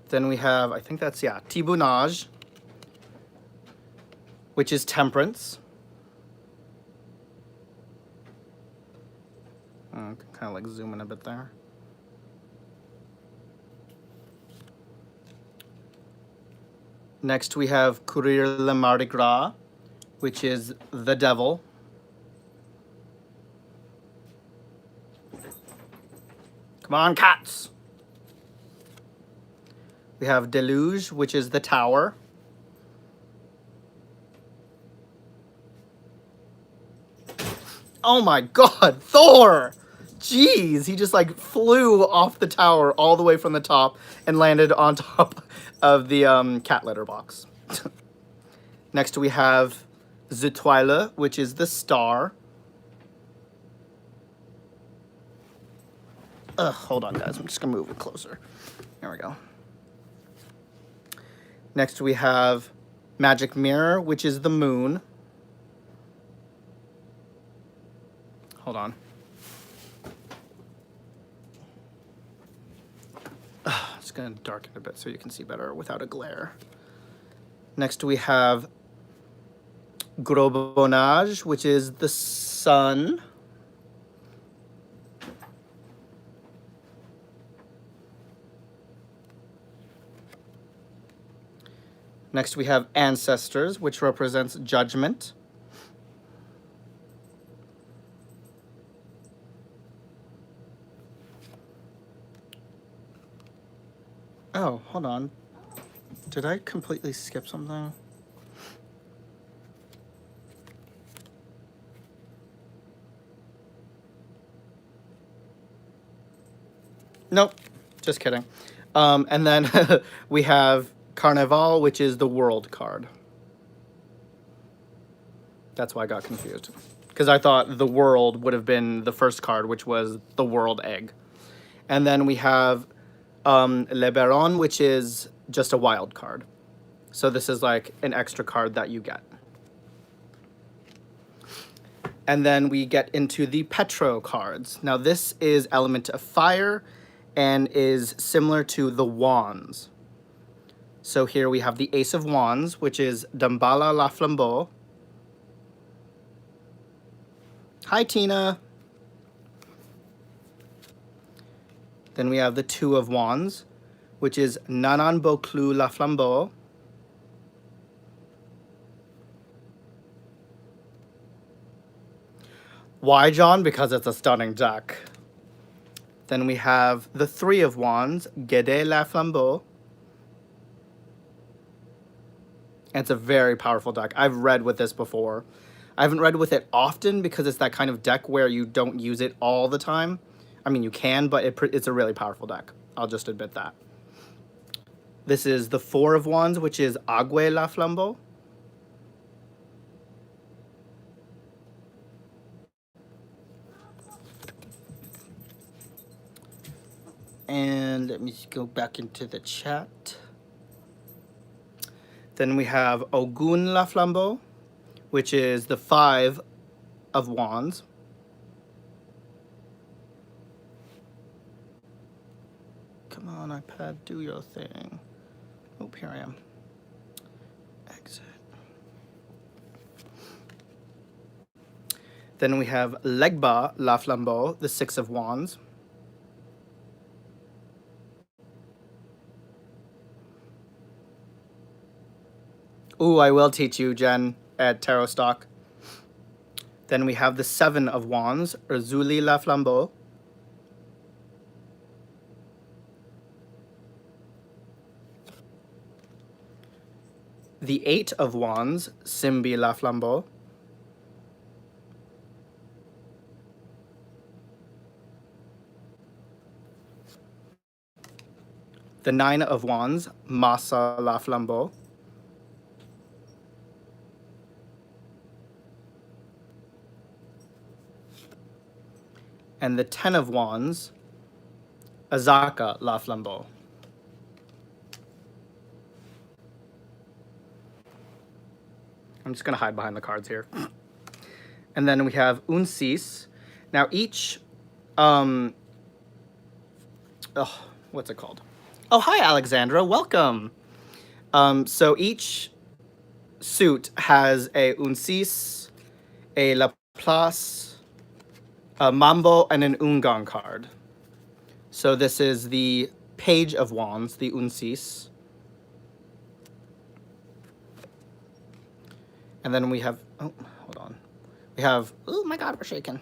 Then we have, I think that's, yeah, Tibunage, which is Temperance. I can kind of like zoom in a bit there. Next we have Courir le Mardi Gras, which is the Devil. Come on, cats! We have Deluge, which is the Tower. Oh my god, Thor! Jeez, he just like flew off the tower all the way from the top and landed on top of the cat litter box. Next we have Zetoile, which is the Star. Hold on, guys. I'm just going to move it closer. There we go. Next we have Magic Mirror, which is the Moon. Hold on. It's going to darken a bit so you can see better without a glare. Next we have Gros Bonnage, which is the Sun. Next we have Ancestors, which represents Judgment. Oh, hold on. Did I completely skip something? Nope, just kidding. And then we have Carnival, which is the World card. That's why I got confused. Because I thought the World would have been the first card, which was the World Egg. And then we have Le Baron, which is just a wild card. So this is like an extra card that you get. And then we get into the Petro cards. Now this is Element of Fire and is similar to the Wands. So here we have the Ace of Wands, which is Dambala La Flambeau. Hi, Tina. Then we have the Two of Wands, which is Nanan Boclou La Flambeau. Why, John? Because it's a stunning deck. Then we have the Three of Wands, Guédé La Flambeau. It's a very powerful deck. I've read with this before. I haven't read with it often because it's that kind of deck where you don't use it all the time. I mean, you can, but it's a really powerful deck. I'll just admit that. This is the Four of Wands, which is Ague La Flambeau. And let me go back into the chat. Then we have Ogun La Flambeau, which is the Five of Wands. Come on, iPad, do your thing. Oh, here I am. Exit. Then we have Legba La Flambeau, the Six of Wands. Ooh, I will teach you, Jen, at Tarot Stock. Then we have the Seven of Wands, Urzuli La Flambeau. The Eight of Wands, Simbi La Flambeau. The Nine of Wands, Massa La Flambeau. And the Ten of Wands, Azaka La Flambeau. I'm just going to hide behind the cards here. And then we have Unsis. Now each, what's it called? Oh, hi, Alexandra. Welcome. So each suit has a Unsis, a La Place, a Mambo, and an Ungan card. So this is the Page of Wands, the Unsis. And then we have, oh, hold on. We have, oh my God, we're shaking.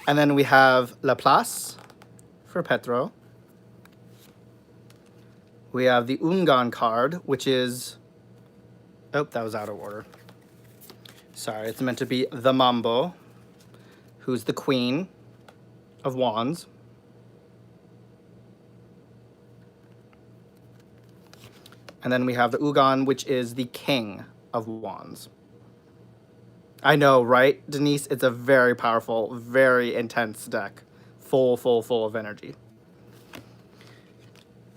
And then we have La Place for Petro. We have the Ungan card, which is, oh, that was out of order. Sorry, it's meant to be the Mambo, who's the Queen of Wands. And then we have the Ugan, which is the King of Wands. I know, right, Denise? It's a very powerful, very intense deck. Full of energy.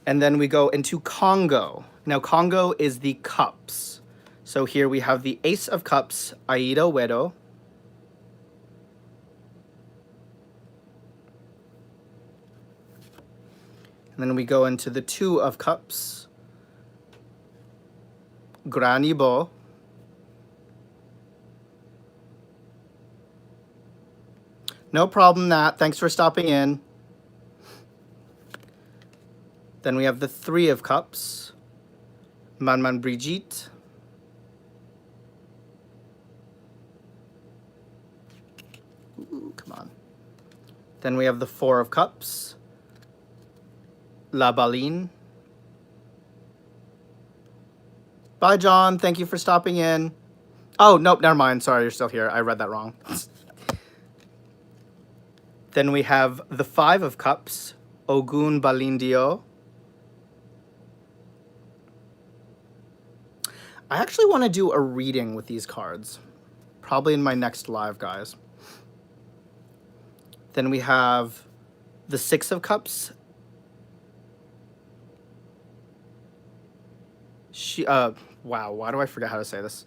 And then we go into Congo. Now, Congo is the Cups. So here we have the Ace of Cups, Aida Wedo. And then we go into the Two of Cups, Granibo. No problem, Nat. Thanks for stopping in. Then we have the Three of Cups, Manman Brigitte. Ooh, come on. Then we have the Four of Cups, La Baline. Bye, John. Thank you for stopping in. Oh, nope, never mind. Sorry, you're still here. I read that wrong. Then we have the Five of Cups, Ogun Balindio. I actually want to do a reading with these cards. Probably in my next live, guys. Then we have the Six of Cups. Wow, why do I forget how to say this?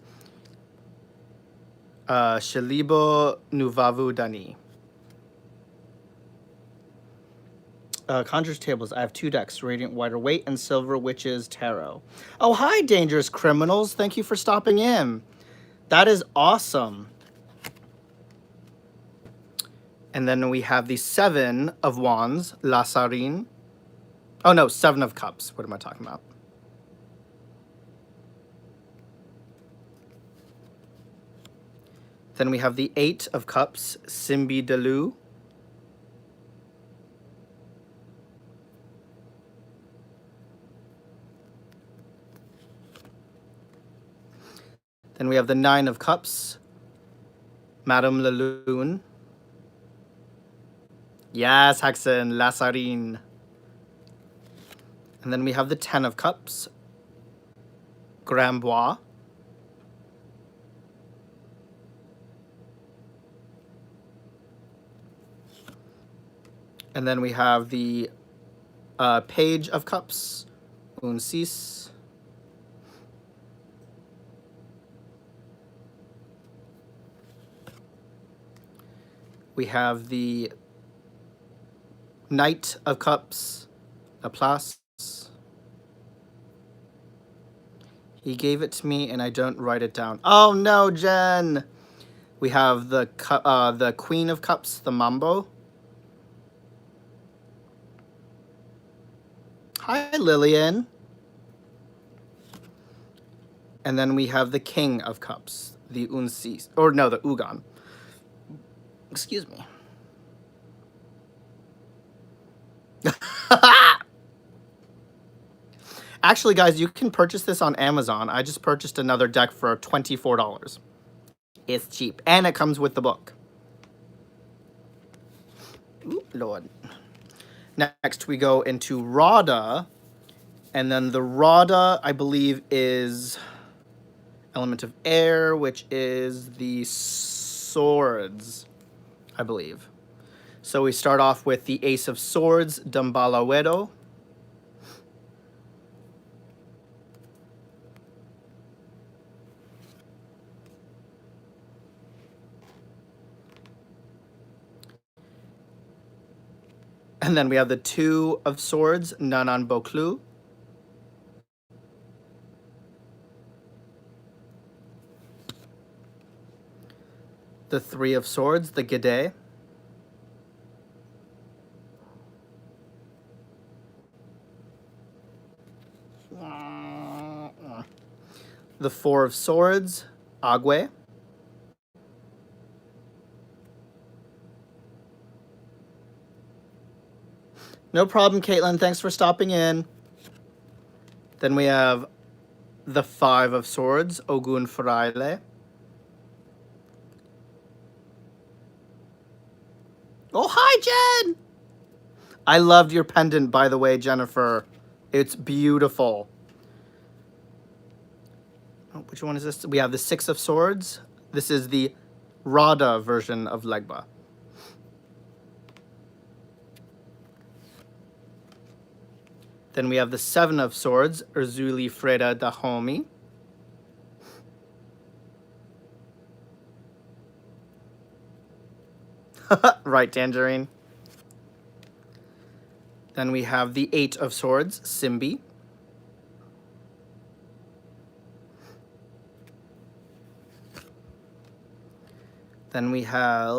Shalibo Nuvavu Dani. Conjurer's Tables. I have two decks, Radiant Wider Weight and Silver Witches Tarot. Oh, hi, Dangerous Criminals. Thank you for stopping in. That is awesome. And then we have the Seven of Wands, La Sarine. Oh no, Seven of Cups. What am I talking about? Then we have the Eight of Cups, Simbi Delou. Then we have the Nine of Cups, Madame La Lune. Yes, Hexen, La Sarine. And then we have the Ten of Cups, Grambois. And then we have the Page of Cups, Un Six. We have the Knight of Cups, La Place. He gave it to me and I don't write it down. Oh no, Jen! We have the Queen of Cups, the Mambo. Hi, Lillian. And then we have the King of Cups, the Un Six, or no, the Ugan. Excuse me. Actually, guys, you can purchase this on Amazon. I just purchased another deck for $24. It's cheap. And it comes with the book. Ooh, Lord. Next, we go into Rada. And then the Rada, I believe, is element of air, which is the swords, I believe. So we start off with the Ace of Swords, Dambalawedo. And then we have the Two of Swords, Nanan Boclu. The Three of Swords, the Gede. The Four of Swords, Agwe. No problem, Caitlin. Thanks for stopping in. Then we have the Five of Swords, Ogun Fraile. Oh, hi, Jen! I loved your pendant, by the way, Jennifer. It's beautiful. Oh, which one is this? We have the Six of Swords. This is the Rada version of Legba. Then we have the Seven of Swords, Urzuli Freda Dahomey. Right, Tangerine. Then we have the Eight of Swords, Simbi. Then we have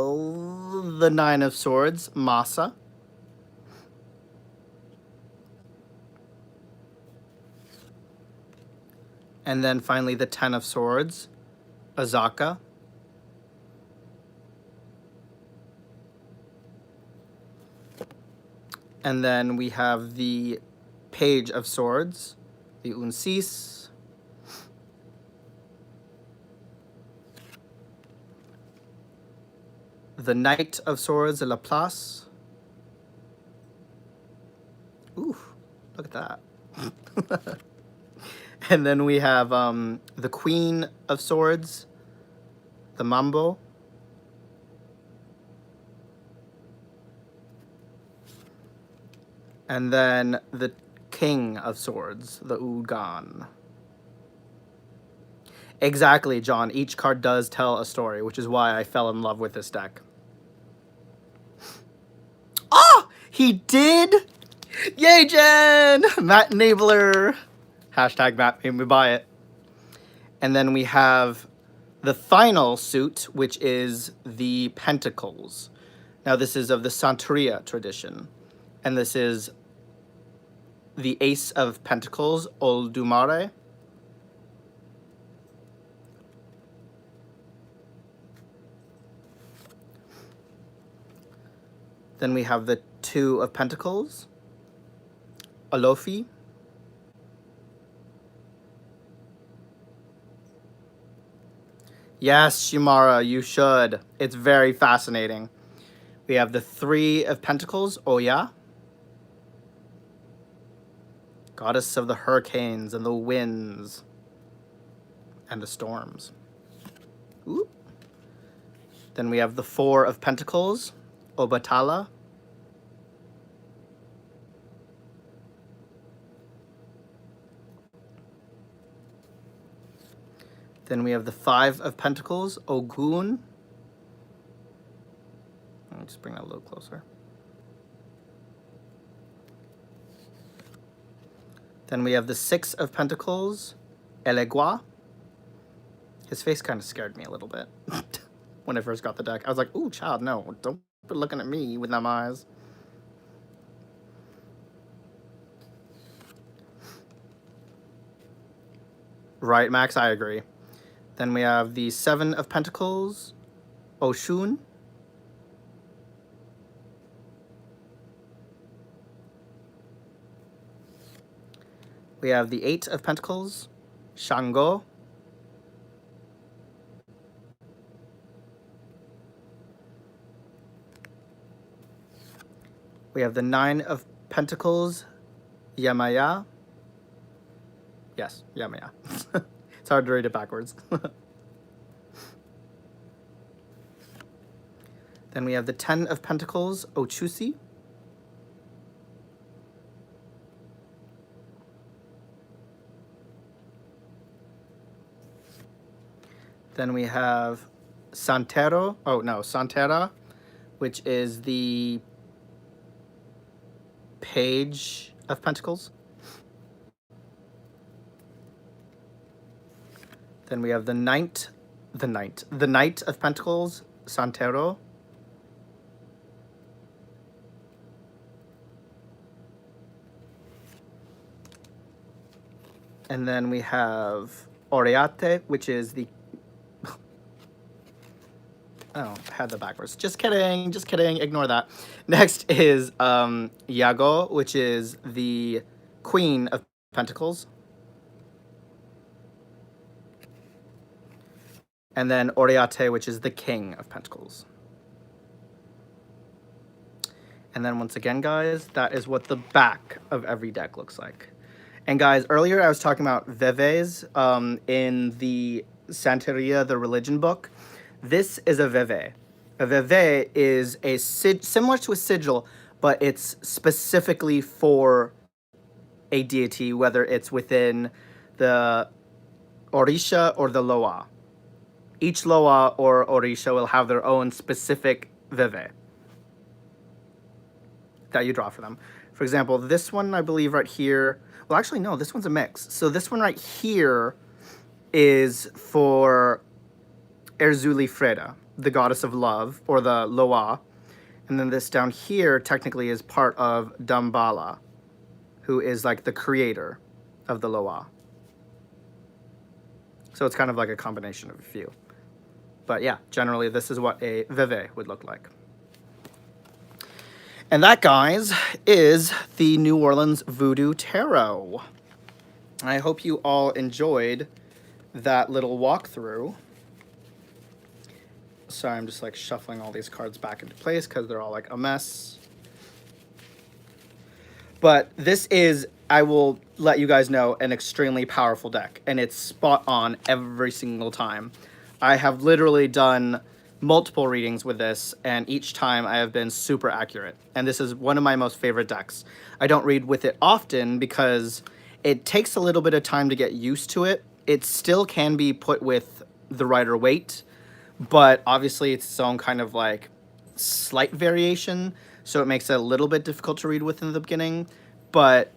the Nine of Swords, Masa. And then finally the Ten of Swords, Azaka. And then we have the Page of Swords, the Un Six. The Knight of Swords, La Place. Ooh, look at that. And then we have the Queen of Swords, the Mambo. And then the King of Swords, the Ugan. Exactly, John. Each card does tell a story, which is why I fell in love with this deck. Oh! He did? Yay, Jen! Matt Enabler. Hashtag Matt made me buy it. And then we have the final suit, which is the Pentacles. Now this is of the Santeria tradition, and this is the Ace of Pentacles, Oldumare. Then we have the Two of Pentacles, Olofi. Yes, Shimara, you should. It's very fascinating. We have the Three of Pentacles, Oya. Goddess of the hurricanes and the winds and the storms. Ooh. Then we have the Four of Pentacles, Obatala. Then we have the Five of Pentacles, Ogun. Let me just bring that a little closer. Then we have the Six of Pentacles, Elegua. His face kind of scared me a little bit when I first got the deck. I was like, ooh, child, no, don't be looking at me with them eyes. Right, Max, I agree. Then we have the Seven of Pentacles, Oshun. We have the Eight of Pentacles, Shango. We have the Nine of Pentacles, Yamaya. Yes, Yamaya. It's hard to read it backwards. Then we have the Ten of Pentacles, Ochusi. Then we have Santero. Oh, no, Santera, which is the Page of Pentacles. Then we have the Knight of Pentacles, Santero. And then we have Oriate, which is the... Oh, I had the backwards. Just kidding, ignore that. Next is Iago, which is the Queen of Pentacles. And then Oriate, which is the King of Pentacles. And then once again, guys, that is what the back of every deck looks like. And guys, earlier I was talking about veves in the Santeria, the religion book. This is a veve. A veve is a similar to a sigil, but it's specifically for a deity, whether it's within the Orisha or the Loa. Each Loa or Orisha will have their own specific veve that you draw for them. For example, this one, I believe right here, well, actually, no, this one's a mix. So this one right here is for Erzuli Freda, the goddess of love, or the Loa. And then this down here technically is part of Dambala, who is like the creator of the Loa. So it's kind of like a combination of a few. But yeah, generally this is what a veve would look like. And that, guys, is the New Orleans Voodoo Tarot. I hope you all enjoyed that little walkthrough. Sorry, I'm just like shuffling all these cards back into place because they're all like a mess. But this is, I will let you guys know, an extremely powerful deck. And it's spot on every single time. I have literally done multiple readings with this, and each time I have been super accurate. And this is one of my most favorite decks. I don't read with it often because it takes a little bit of time to get used to it. It still can be put with the Rider Waite, but obviously it's its own kind of like slight variation, so it makes it a little bit difficult to read with in the beginning, but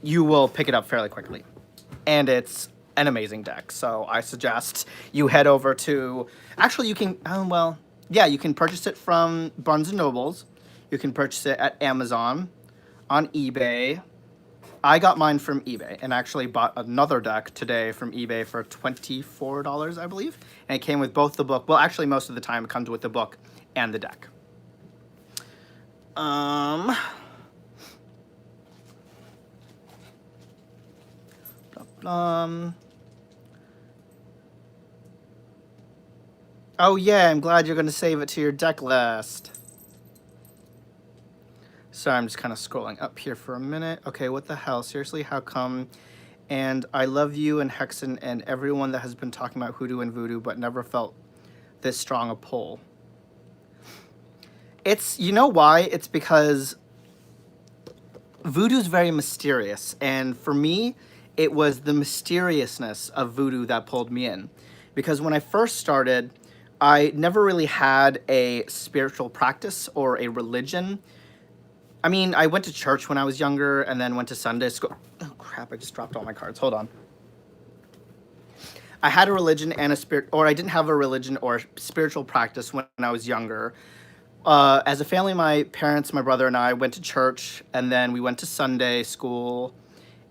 you will pick it up fairly quickly. And it's an amazing deck, so I suggest you head over to... Actually, you can... well, Yeah, you can purchase it from Barnes and Nobles. You can purchase it at Amazon, on eBay. I got mine from eBay and actually bought another deck today from eBay for $24, I believe. And it came with both the book. Well, actually, most of the time it comes with the book and the deck. Oh yeah, I'm glad you're gonna save it to your deck list. Sorry, I'm just kind of scrolling up here for a minute. Okay, what the hell? Seriously, how come? And I love you and Hexen and everyone that has been talking about hoodoo and voodoo, but never felt this strong a pull. It's, you know why? It's because voodoo's very mysterious, and for me, it was the mysteriousness of voodoo that pulled me in. Because when I first started, I never really had a spiritual practice or a religion. I mean, I went to church when I was younger and then went to Sunday school. Oh crap, I just dropped all my cards. Hold on. I had a religion and a spirit, or I didn't have a religion or spiritual practice when I was younger. As a family, my parents, my brother, and I went to church, and then we went to Sunday school,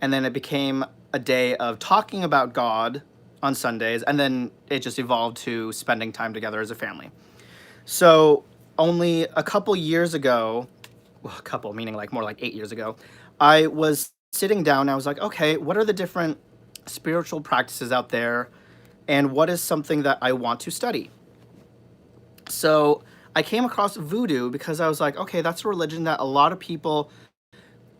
and then it became a day of talking about God on Sundays, and then it just evolved to spending time together as a family. So only a couple years ago, well, a couple meaning like more like 8 years ago, I was sitting down and I was like, okay, what are the different spiritual practices out there, and what is something that I want to study? So I came across voodoo because I was like, okay, that's a religion that a lot of people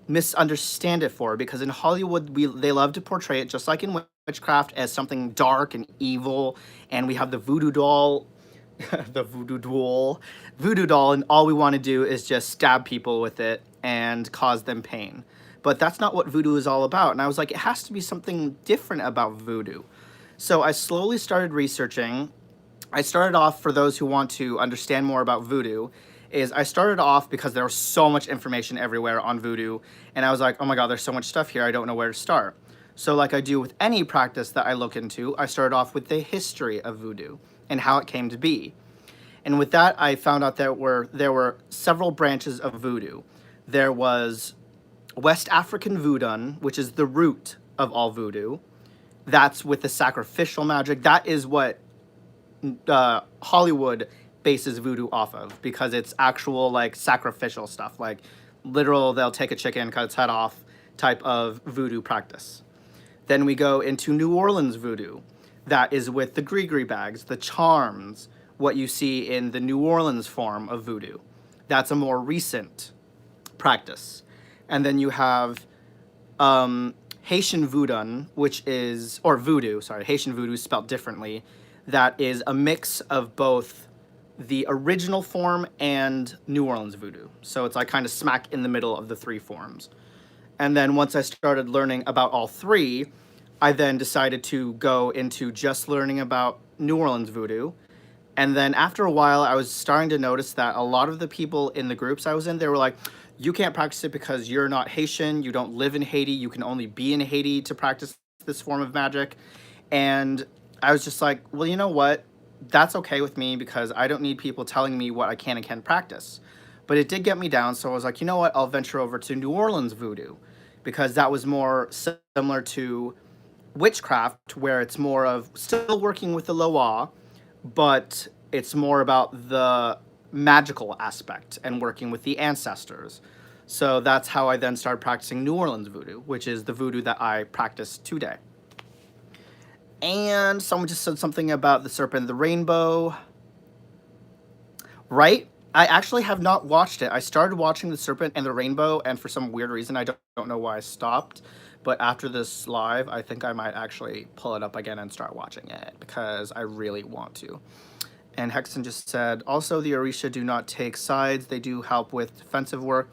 misunderstand it for, because in Hollywood they love to portray it just like in witchcraft as something dark and evil, and we have the voodoo doll, the voodoo doll, and all we want to do is just stab people with it and cause them pain. But that's not what voodoo is all about. And I was like, it has to be something different about voodoo. So I slowly started researching. I started off, for those who want to understand more about voodoo, is I started off because there was so much information everywhere on voodoo, and I was like, oh my god, there's so much stuff here, I don't know where to start. So like I do with any practice that I look into, I started off with the history of voodoo and how it came to be. And with that, I found out there were several branches of voodoo. There was West African voodoo, which is the root of all voodoo. That's with the sacrificial magic. That is what Hollywood bases voodoo off of, because it's actual like sacrificial stuff, like literal, they'll take a chicken, cut its head off type of voodoo practice. Then we go into New Orleans voodoo. That is with the gree bags, the charms, what you see in the New Orleans form of voodoo. That's a more recent practice. And then you have Haitian voodoo, which is, or voodoo, sorry, Haitian voodoo spelled differently. That is a mix of both the original form and New Orleans voodoo. So it's like kind of smack in the middle of the three forms. And then once I started learning about all three, I then decided to go into just learning about New Orleans voodoo. And then after a while, I was starting to notice that a lot of the people in the groups I was in, they were like, you can't practice it because you're not Haitian, you don't live in Haiti, you can only be in Haiti to practice this form of magic. And I was just like, well, you know what? That's okay with me, because I don't need people telling me what I can and can't practice. But it did get me down, so I was like, you know what? I'll venture over to New Orleans voodoo, because that was more similar to witchcraft, where it's more of still working with the Loa, but it's more about the magical aspect and working with the ancestors. So that's how I then started practicing New Orleans voodoo, which is the voodoo that I practice today. And someone just said something about the Serpent and the Rainbow. Right? I actually have not watched it. I started watching the Serpent and the Rainbow, and for some weird reason, I don't know why I stopped. But after this live, I think I might actually pull it up again and start watching it, because I really want to. And Hexen just said, also the Orisha do not take sides. They do help with defensive work.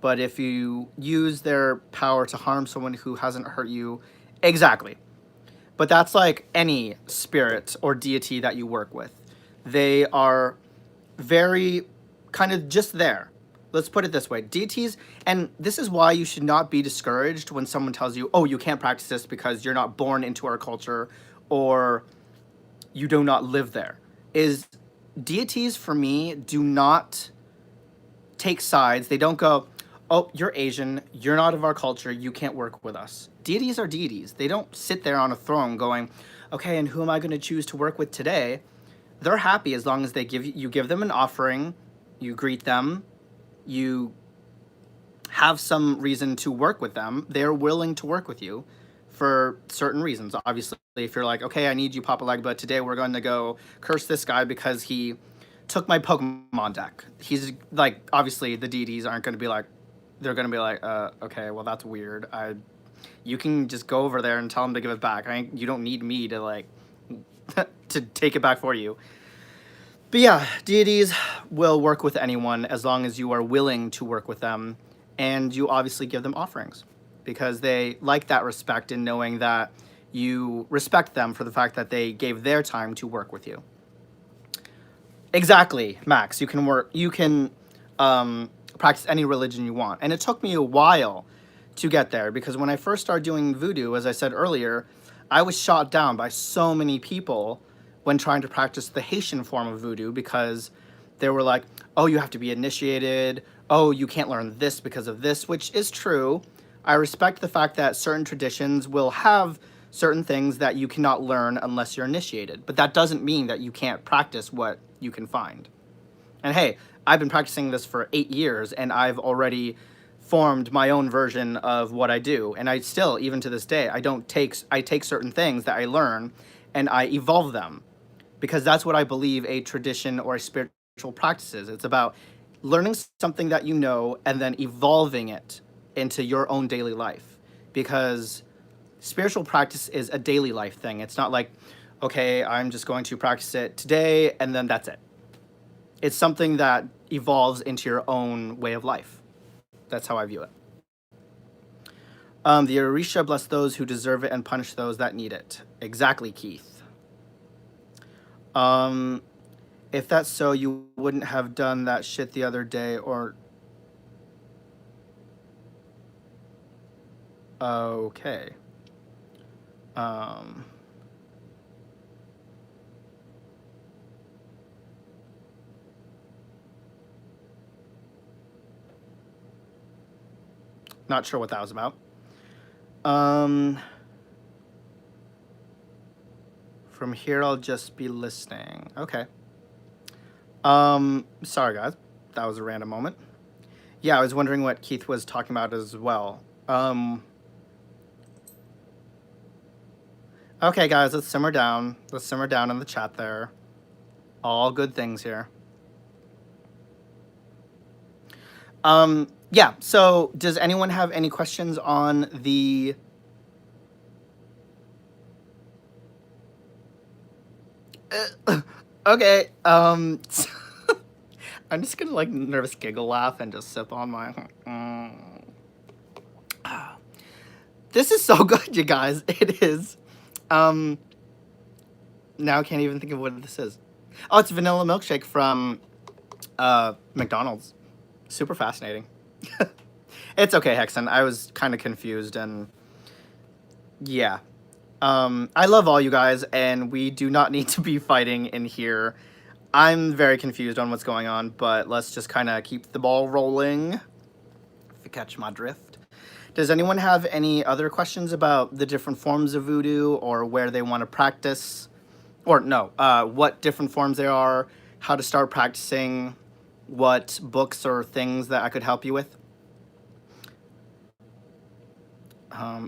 But if you use their power to harm someone who hasn't hurt you, exactly. But that's like any spirit or deity that you work with. They are very kind of just there. Let's put it this way. Deities, and this is why you should not be discouraged when someone tells you, oh, you can't practice this because you're not born into our culture, or you do not live there, is deities for me do not take sides. They don't go, oh, you're Asian, you're not of our culture, you can't work with us. Deities are deities. They don't sit there on a throne going, okay, and who am I going to choose to work with today? They're happy as long as they give them an offering, you greet them, you have some reason to work with them. They're willing to work with you for certain reasons. Obviously, if you're like, okay, I need you, Papa Leg, but today we're going to go curse this guy because he took my Pokemon deck. He's like, obviously, the deities aren't going to be like, they're going to be like, okay, well, that's weird. You can just go over there and tell him to give it back. You don't need me to like to take it back for you. But yeah, deities will work with anyone as long as you are willing to work with them, and you obviously give them offerings because they like that respect in knowing that you respect them for the fact that they gave their time to work with you. Exactly, Max. You can practice any religion you want. And it took me a while to get there because when I first started doing voodoo, as I said earlier, I was shot down by so many people when trying to practice the Haitian form of voodoo because they were like, oh, you have to be initiated. Oh, you can't learn this because of this, which is true. I respect the fact that certain traditions will have certain things that you cannot learn unless you're initiated. But that doesn't mean that you can't practice what you can find. And hey, I've been practicing this for 8 years and I've already formed my own version of what I do. And I still, even to this day, I take certain things that I learn and I evolve them because that's what I believe a tradition or a spiritual practice is. It's about learning something that you know and then evolving it into your own daily life because spiritual practice is a daily life thing. It's not like, okay, I'm just going to practice it today and then that's it. It's something that evolves into your own way of life. That's how I view it. The Orisha bless those who deserve it and punish those that need it. Exactly, Keith. If that's so, you wouldn't have done that shit the other day or... Okay. Not sure what that was about. From here, I'll just be listening. Okay. Sorry, guys. That was a random moment. Yeah, I was wondering what Keith was talking about as well. Okay, guys, let's simmer down. Let's simmer down in the chat there. All good things here. Yeah, so does anyone have any questions on the... Okay, I'm just gonna like nervous giggle laugh and just sip on my... This is so good, you guys. It is. Now I can't even think of what this is. Oh, it's vanilla milkshake from McDonald's. Super fascinating. It's okay, Hexen. I was kind of confused and yeah. I love all you guys and we do not need to be fighting in here. I'm very confused on what's going on, but let's just kind of keep the ball rolling. If you catch my drift. Does anyone have any other questions about the different forms of voodoo or where they want to practice? Or no, what different forms there are, how to start practicing, what books or things that I could help you with?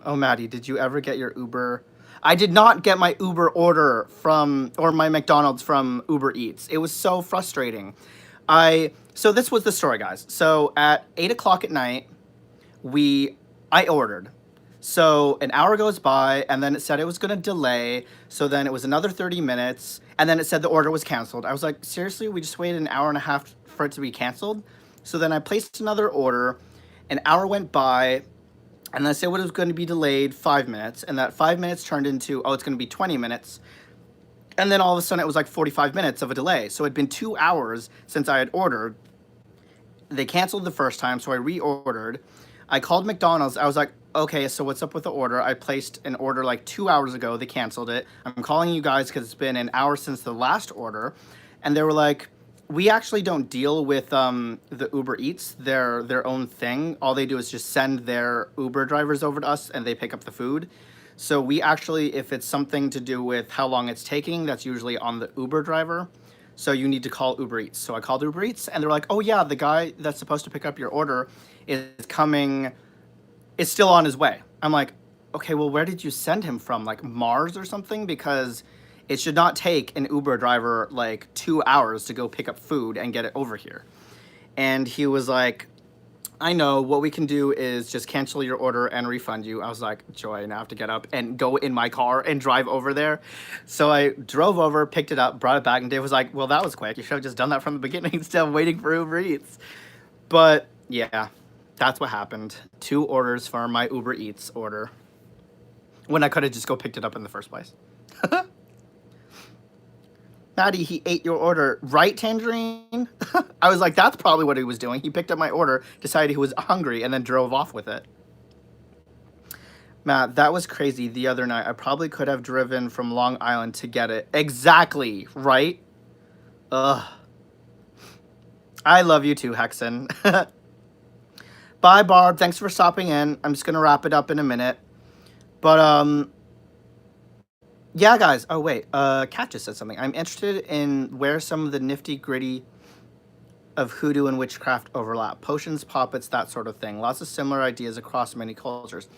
Oh, Maddie, did you ever get your Uber? I did not get my Uber order or my McDonald's from Uber Eats. It was so frustrating. So this was the story, guys. So at 8 o'clock at night, I ordered. So an hour goes by, and then it said it was going to delay. So then it was another 30 minutes, and then it said the order was canceled. I was like, seriously? We just waited an hour and a half for it to be canceled? So then I placed another order. An hour went by, and then I said it was going to be delayed 5 minutes, and that 5 minutes turned into, oh, it's going to be 20 minutes. And then all of a sudden it was like 45 minutes of a delay. So it'd been 2 hours since I had ordered. They canceled the first time, so I reordered. I called McDonald's. I was like, okay, so what's up with the order? I placed an order like 2 hours ago. They canceled it. I'm calling you guys because it's been an hour since the last order. and they were like, we actually don't deal with the Uber Eats. They're their own thing. All they do is just send their Uber drivers over to us and they pick up the food. So we actually, if it's something to do with how long it's taking, that's usually on the Uber driver. So you need to call Uber Eats. So I called Uber Eats and they're like, oh yeah, the guy that's supposed to pick up your order is coming, is still on his way. I'm like, okay, well, where did you send him from? Like Mars or something? Because it should not take an Uber driver like 2 hours to go pick up food and get it over here. And he was like, I know, what we can do is just cancel your order and refund you. I was like, Joy, now I have to get up and go in my car and drive over there. So I drove over, picked it up, brought it back, and Dave was like, well, that was quick. You should have just done that from the beginning instead of waiting for Uber Eats. But yeah, that's what happened. 2 orders for my Uber Eats order when I could have just go picked it up in the first place. Maddie, he ate your order, right, Tangerine? I was like, that's probably what he was doing. He picked up my order, decided he was hungry, and then drove off with it. Matt, that was crazy the other night. I probably could have driven from Long Island to get it. Exactly, right? Ugh. I love you too, Hexen. Bye, Barb. Thanks for stopping in. I'm just going to wrap it up in a minute. But, yeah, guys. Oh, wait. Kat just said something. I'm interested in where some of the nifty-gritty of hoodoo and witchcraft overlap. Potions, puppets, that sort of thing. Lots of similar ideas across many cultures.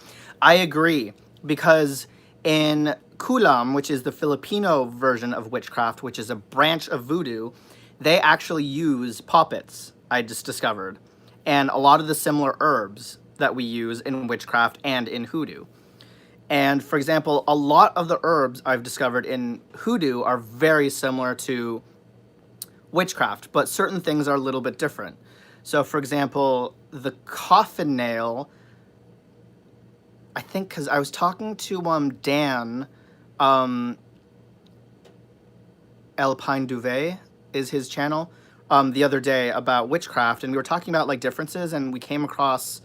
I agree, because in Kulam, which is the Filipino version of witchcraft, which is a branch of voodoo, they actually use puppets, I just discovered, and a lot of the similar herbs that we use in witchcraft and in hoodoo. And, for example, a lot of the herbs I've discovered in hoodoo are very similar to witchcraft, but certain things are a little bit different. So, for example, the coffin nail, I think, because I was talking to Dan, Alpine Duvet is his channel, the other day about witchcraft, and we were talking about, like, differences, and we came across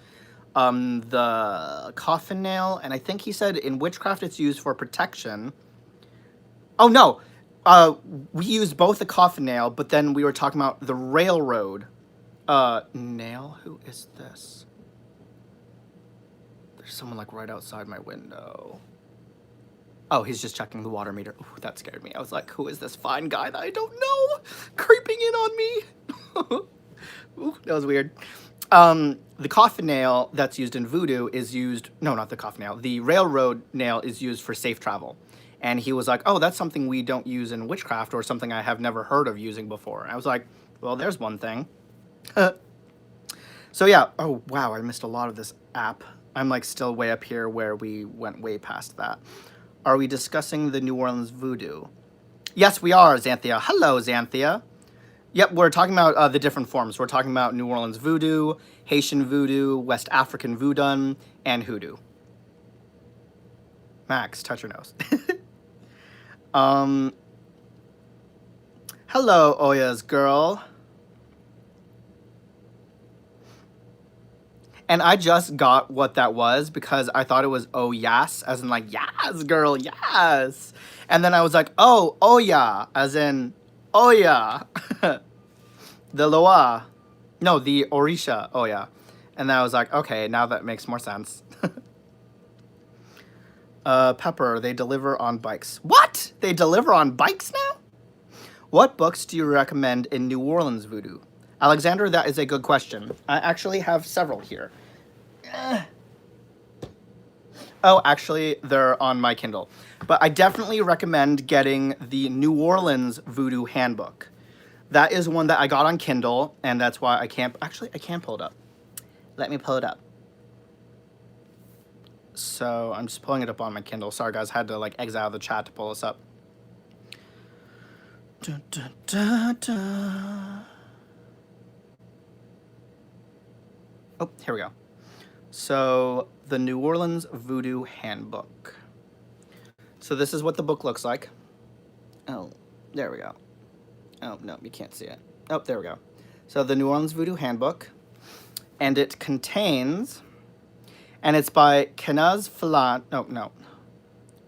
the coffin nail, and I think he said in witchcraft it's used for protection. Oh, no. We used both the coffin nail, but then we were talking about the railroad nail. Who is this? There's someone, like, right outside my window. Oh, he's just checking the water meter. Ooh, that scared me. I was like, who is this fine guy that I don't know creeping in on me? Ooh, that was weird. The coffin nail that's used in voodoo is used, no, not the coffin nail, the railroad nail is used for safe travel. And he was like, oh, that's something we don't use in witchcraft, or something I have never heard of using before. And I was like, well, there's one thing. So yeah, oh wow, I missed a lot of this app. I'm like still way up here where we went way past that. Are we discussing the New Orleans voodoo? Yes, we are, Xanthia. Hello, Xanthia. Yep, we're talking about the different forms. We're talking about New Orleans voodoo, Haitian voodoo, West African voodoo, and hoodoo. Max, touch your nose. Hello, Oya's girl. And I just got what that was because I thought it was oh yes, as in like, yes, girl, yes. And then I was like, oh, Oya, as in, Oya. The Loa. No, the Orisha Oya. And then I was like, okay, now that makes more sense. Pepper, they deliver on bikes. What? They deliver on bikes now? What books do you recommend in New Orleans voodoo? Alexander, that is a good question. I actually have several here. Oh, actually, they're on my Kindle. But I definitely recommend getting the New Orleans Voodoo Handbook. That is one that I got on Kindle, and that's why I can't... Actually, I can pull it up. Let me pull it up. So, I'm just pulling it up on my Kindle. Sorry, guys. I had to, like, exile the chat to pull this up. Dun, dun, dun, dun. Oh, here we go. So, the New Orleans Voodoo Handbook. So, this is what the book looks like. Oh, there we go. Oh, no, you can't see it. Oh, there we go. So, the New Orleans Voodoo Handbook. And it contains... And it's by Kenaz Filan. No.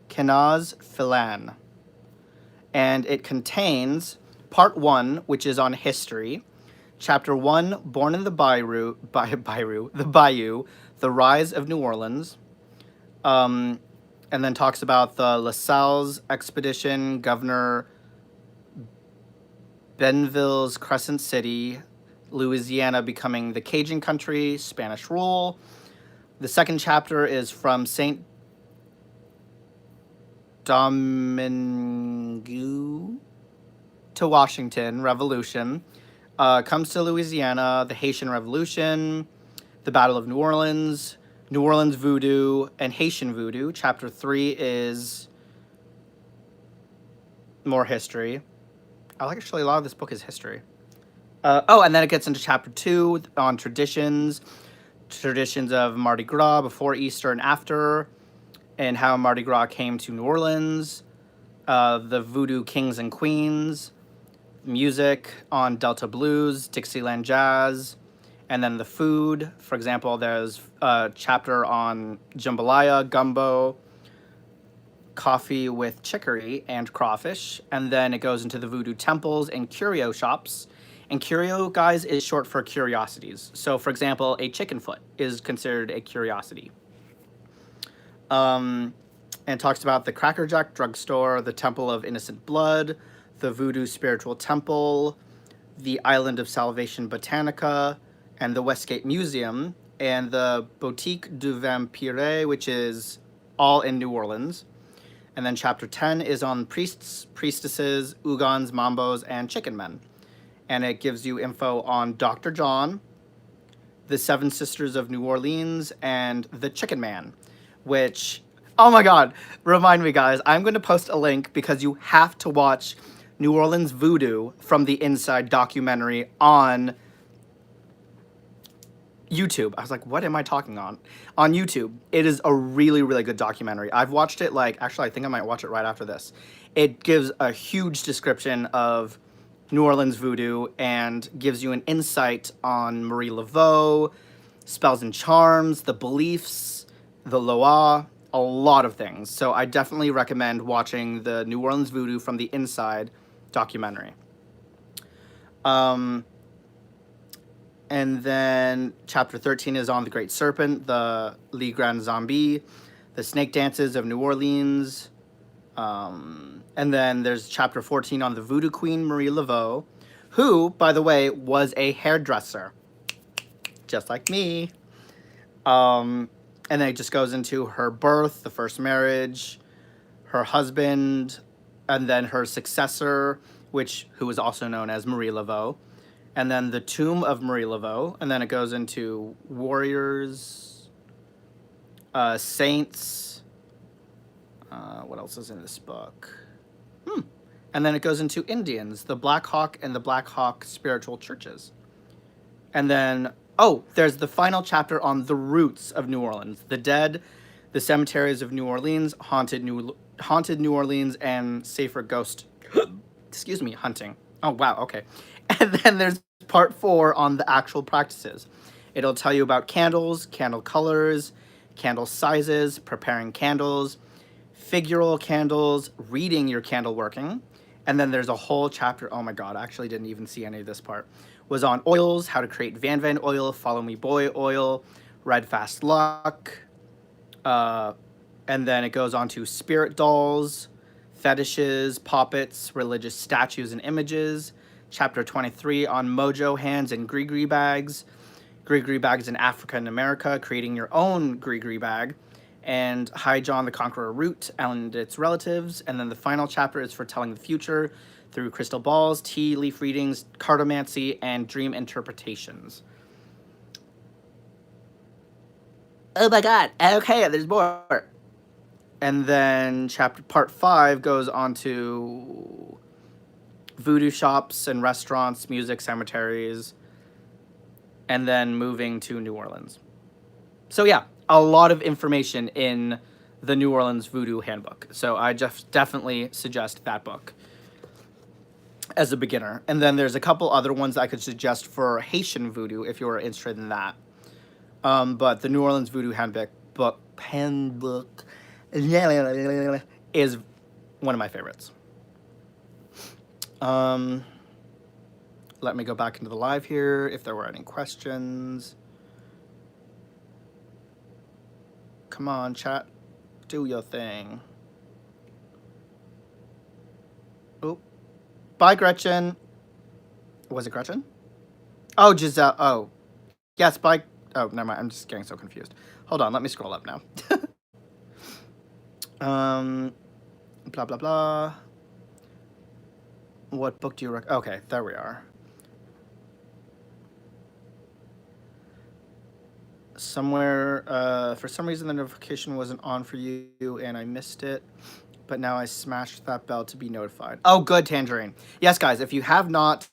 Kenaz Filan. And it contains part 1, which is on history. Chapter 1, Born in the Bayou, The Rise of New Orleans. And then talks about the LaSalle's expedition, Governor Benville's Crescent City, Louisiana becoming the Cajun country, Spanish rule. The second chapter is from St. Domingue to Washington, Revolution. Comes to Louisiana, the Haitian Revolution, the Battle of New Orleans Voodoo, and Haitian Voodoo. Chapter 3 is more history. Actually, a lot of this book is history. And then it gets into chapter 2 on traditions of Mardi Gras before Easter and after, and how Mardi Gras came to New Orleans, the Voodoo kings and queens, music on Delta blues, Dixieland jazz, and then the food. For example, there's a chapter on jambalaya, gumbo, coffee with chicory, and crawfish. And then it goes into the voodoo temples and curio shops. And curio, guys, is short for curiosities. So, for example, a chicken foot is considered a curiosity. And talks about the Cracker Jack drugstore, the Temple of Innocent Blood, the Voodoo Spiritual Temple, the Island of Salvation Botanica, and the Westgate Museum, and the Boutique du Vampire, which is all in New Orleans. And then chapter 10 is on priests, priestesses, Ugons, Mambos, and chicken men. And it gives you info on Dr. John, the Seven Sisters of New Orleans, and the Chicken Man, which, oh my god, remind me, guys, I'm going to post a link because you have to watch New Orleans Voodoo from the Inside documentary on YouTube. I was like, what am I talking on? On YouTube. It is a really, really good documentary. I've watched it, actually, I think I might watch it right after this. It gives a huge description of New Orleans Voodoo and gives you an insight on Marie Laveau, spells and charms, the beliefs, the Loa, a lot of things. So I definitely recommend watching the New Orleans Voodoo from the Inside documentary. And then chapter 13 is on the Great Serpent, the Le Grand Zombie, the Snake Dances of New Orleans. And then there's chapter 14 on the Voodoo Queen, Marie Laveau, who, by the way, was a hairdresser, just like me. And then it just goes into her birth, the first marriage, her husband, and then her successor, who was also known as Marie Laveau, and then the tomb of Marie Laveau, and then it goes into warriors, saints. What else is in this book? And then it goes into Indians, the Black Hawk and the Black Hawk spiritual churches. And then, there's the final chapter on the roots of New Orleans, the dead, the cemeteries of New Orleans, haunted New Orleans, and safer ghost, hunting. Oh, wow, okay. And then there's part 4 on the actual practices. It'll tell you about candles, candle colors, candle sizes, preparing candles, figural candles, reading your candle working. And then there's a whole chapter, oh my god, I actually didn't even see any of this part, was on oils, how to create Van oil, Follow Me Boy oil, Red Fast Luck, and then it goes on to spirit dolls, fetishes, poppets, religious statues and images. Chapter 23 on mojo hands and gree bags in Africa and America, creating your own gree bag, and High John the Conqueror root and its relatives. And then the final chapter is for telling the future through crystal balls, tea leaf readings, cartomancy, and dream interpretations. Oh my god, okay, there's more. And then part 5 goes on to voodoo shops and restaurants, music, cemeteries, and then moving to New Orleans. So yeah, a lot of information in the New Orleans Voodoo Handbook. So I just definitely suggest that book as a beginner. And then there's a couple other ones I could suggest for Haitian Voodoo if you were interested in that. But the New Orleans Voodoo Handbook is one of my favorites. let me go back into the live here if there were any questions. Come on, chat. Do your thing. Oh. Bye, Gretchen. Was it Gretchen? Oh, Giselle. Oh. Yes, bye. Oh, never mind. I'm just getting so confused. Hold on. Let me scroll up now. Blah, blah, blah. What book do you recommend? Okay, there we are. Somewhere, for some reason, the notification wasn't on for you, and I missed it. But now I smashed that bell to be notified. Oh, good, Tangerine. Yes, guys, if you have not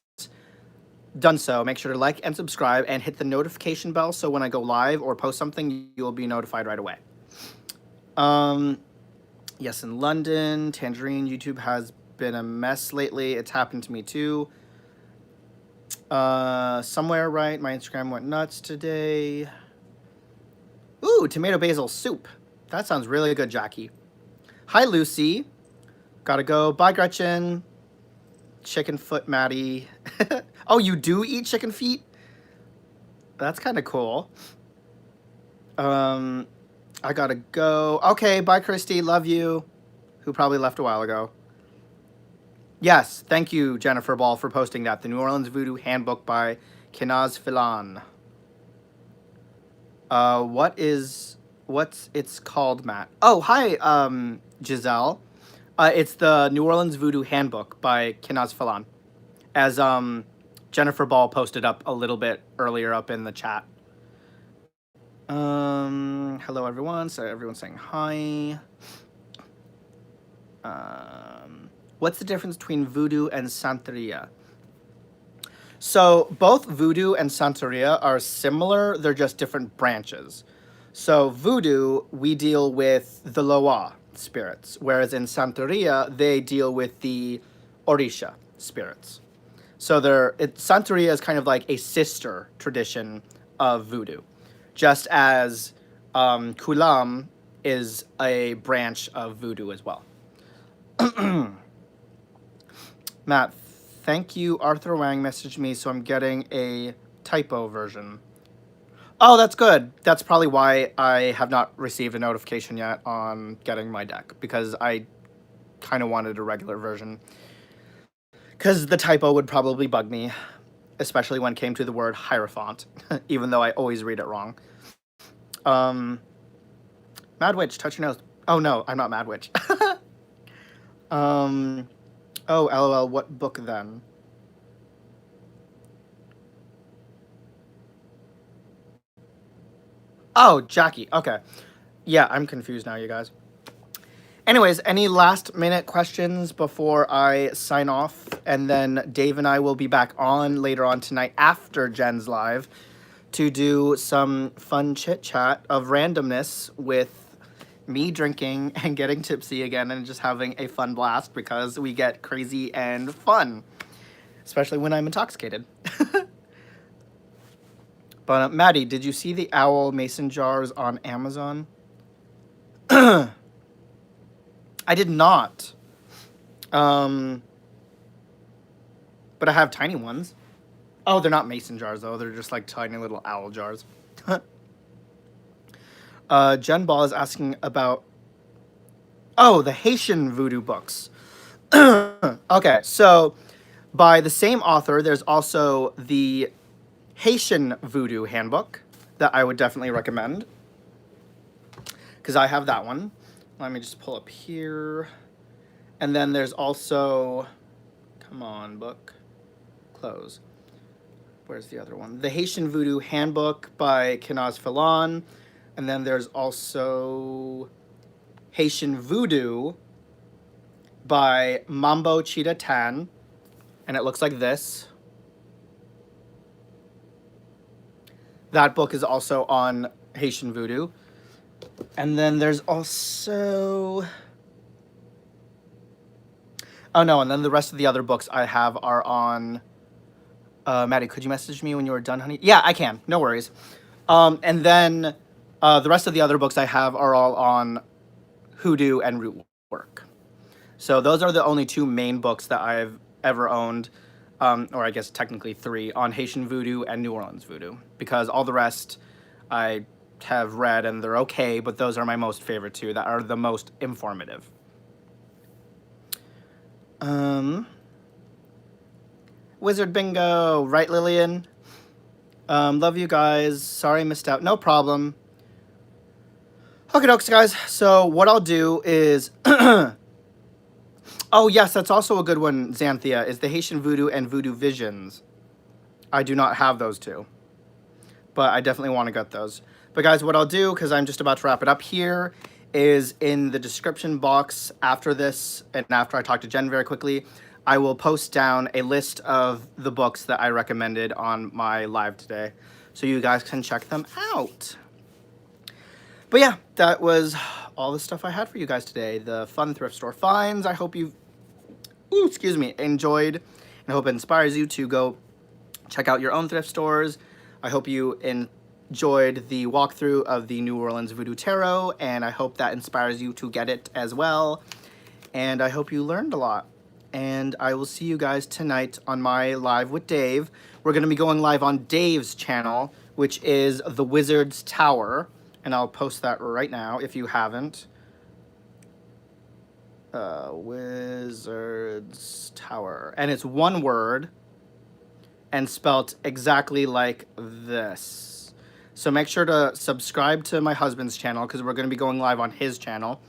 done so, make sure to like and subscribe and hit the notification bell so when I go live or post something, you will be notified right away. Yes, in London, Tangerine, YouTube has been a mess lately. It's happened to me too. Somewhere, right? My Instagram went nuts today. Ooh, tomato basil soup. That sounds really good, Jackie. Hi, Lucy. Gotta go. Bye, Gretchen. Chicken foot, Maddie. Oh, you do eat chicken feet? That's kind of cool. I gotta go. Okay, bye, Christy. Love you. Who probably left a while ago. Yes, thank you, Jennifer Ball, for posting that. The New Orleans Voodoo Handbook by Kenaz Filan. What's it's called, Matt? Oh, hi, Giselle. It's the New Orleans Voodoo Handbook by Kenaz Filan. As Jennifer Ball posted up a little bit earlier up in the chat. Hello everyone. So everyone's saying hi. What's the difference between voodoo and Santeria? So both voodoo and Santeria are similar. They're just different branches. So voodoo, we deal with the Loa spirits, whereas in Santeria, they deal with the Orisha spirits. So Santeria is kind of like a sister tradition of voodoo, just as Kulam is a branch of voodoo as well. Matt, thank you. Arthur Wang messaged me, so I'm getting a typo version. Oh, that's good. That's probably why I have not received a notification yet on getting my deck, because I kind of wanted a regular version. Because the typo would probably bug me, especially when it came to the word Hierophant, even though I always read it wrong. Mad Witch, touch your nose. Oh, no, I'm not Mad Witch. Oh, LOL, what book then? Oh, Jackie, okay. Yeah, I'm confused now, you guys. Anyways, any last minute questions before I sign off? And then Dave and I will be back on later on tonight after Jen's live to do some fun chit chat of randomness with me drinking and getting tipsy again and just having a fun blast because we get crazy and fun, especially when I'm intoxicated. But Maddie, did you see the owl mason jars on Amazon? I did not. But I have tiny ones. Oh, they're not mason jars though. They're just like tiny little owl jars. Jen Ball is asking about, oh, the Haitian voodoo books. Okay, so by the same author, there's also the Haitian Voodoo Handbook that I would definitely recommend, because I have that one. Let me just pull up here. And then there's also, come on, book, close. Where's the other one? The Haitian Voodoo Handbook by Kenaz Filan. And then there's also Haitian Voodoo by Mambo, Chita, Tann. And it looks like this. That book is also on Haitian Voodoo. And then there's also... Oh, no, and then the rest of the other books I have are on... Maddie, could you message me when you were done, honey? Yeah, I can. No worries. And then the rest of the other books I have are all on Hoodoo and Rootwork. So those are the only two main books that I've ever owned. or I guess technically 3, on Haitian Voodoo and New Orleans Voodoo, because all the rest I have read and they're okay, but those are my most favorite 2 that are the most informative. Wizard bingo, right, Lillian? Love you guys. Sorry I missed out. No problem. Okay, dokes, guys. So what I'll do is... Oh, yes, that's also a good one, Xanthia, is the Haitian Voodoo and Voodoo Visions. I do not have those 2, but I definitely want to get those. But guys, what I'll do, because I'm just about to wrap it up here, is in the description box after this, and after I talk to Jen very quickly, I will post down a list of the books that I recommended on my live today, so you guys can check them out. But yeah, that was all the stuff I had for you guys today. The fun thrift store finds. I hope you've, enjoyed, and I hope it inspires you to go check out your own thrift stores. I hope you enjoyed the walkthrough of the New Orleans Voodoo Tarot, and I hope that inspires you to get it as well. And I hope you learned a lot. And I will see you guys tonight on my live with Dave. We're going to be going live on Dave's channel, which is The Wizard's Tower. And I'll post that right now if you haven't. Wizard's Tower. And it's one word and spelt exactly like this. So make sure to subscribe to my husband's channel because we're going to be going live on his channel.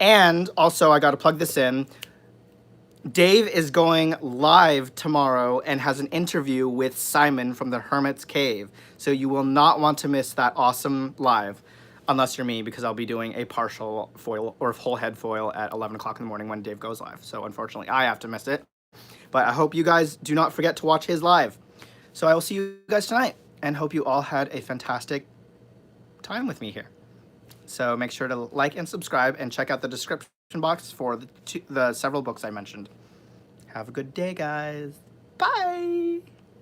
And also, I got to plug this in. Dave is going live tomorrow and has an interview with Simon from the Hermit's Cave. So you will not want to miss that awesome live, unless you're me, because I'll be doing a partial foil or whole head foil at 11 o'clock in the morning when Dave goes live. So unfortunately, I have to miss it. But I hope you guys do not forget to watch his live. So I will see you guys tonight and hope you all had a fantastic time with me here. So make sure to like and subscribe and check out the description box for the several books I mentioned. Have a good day, guys. Bye.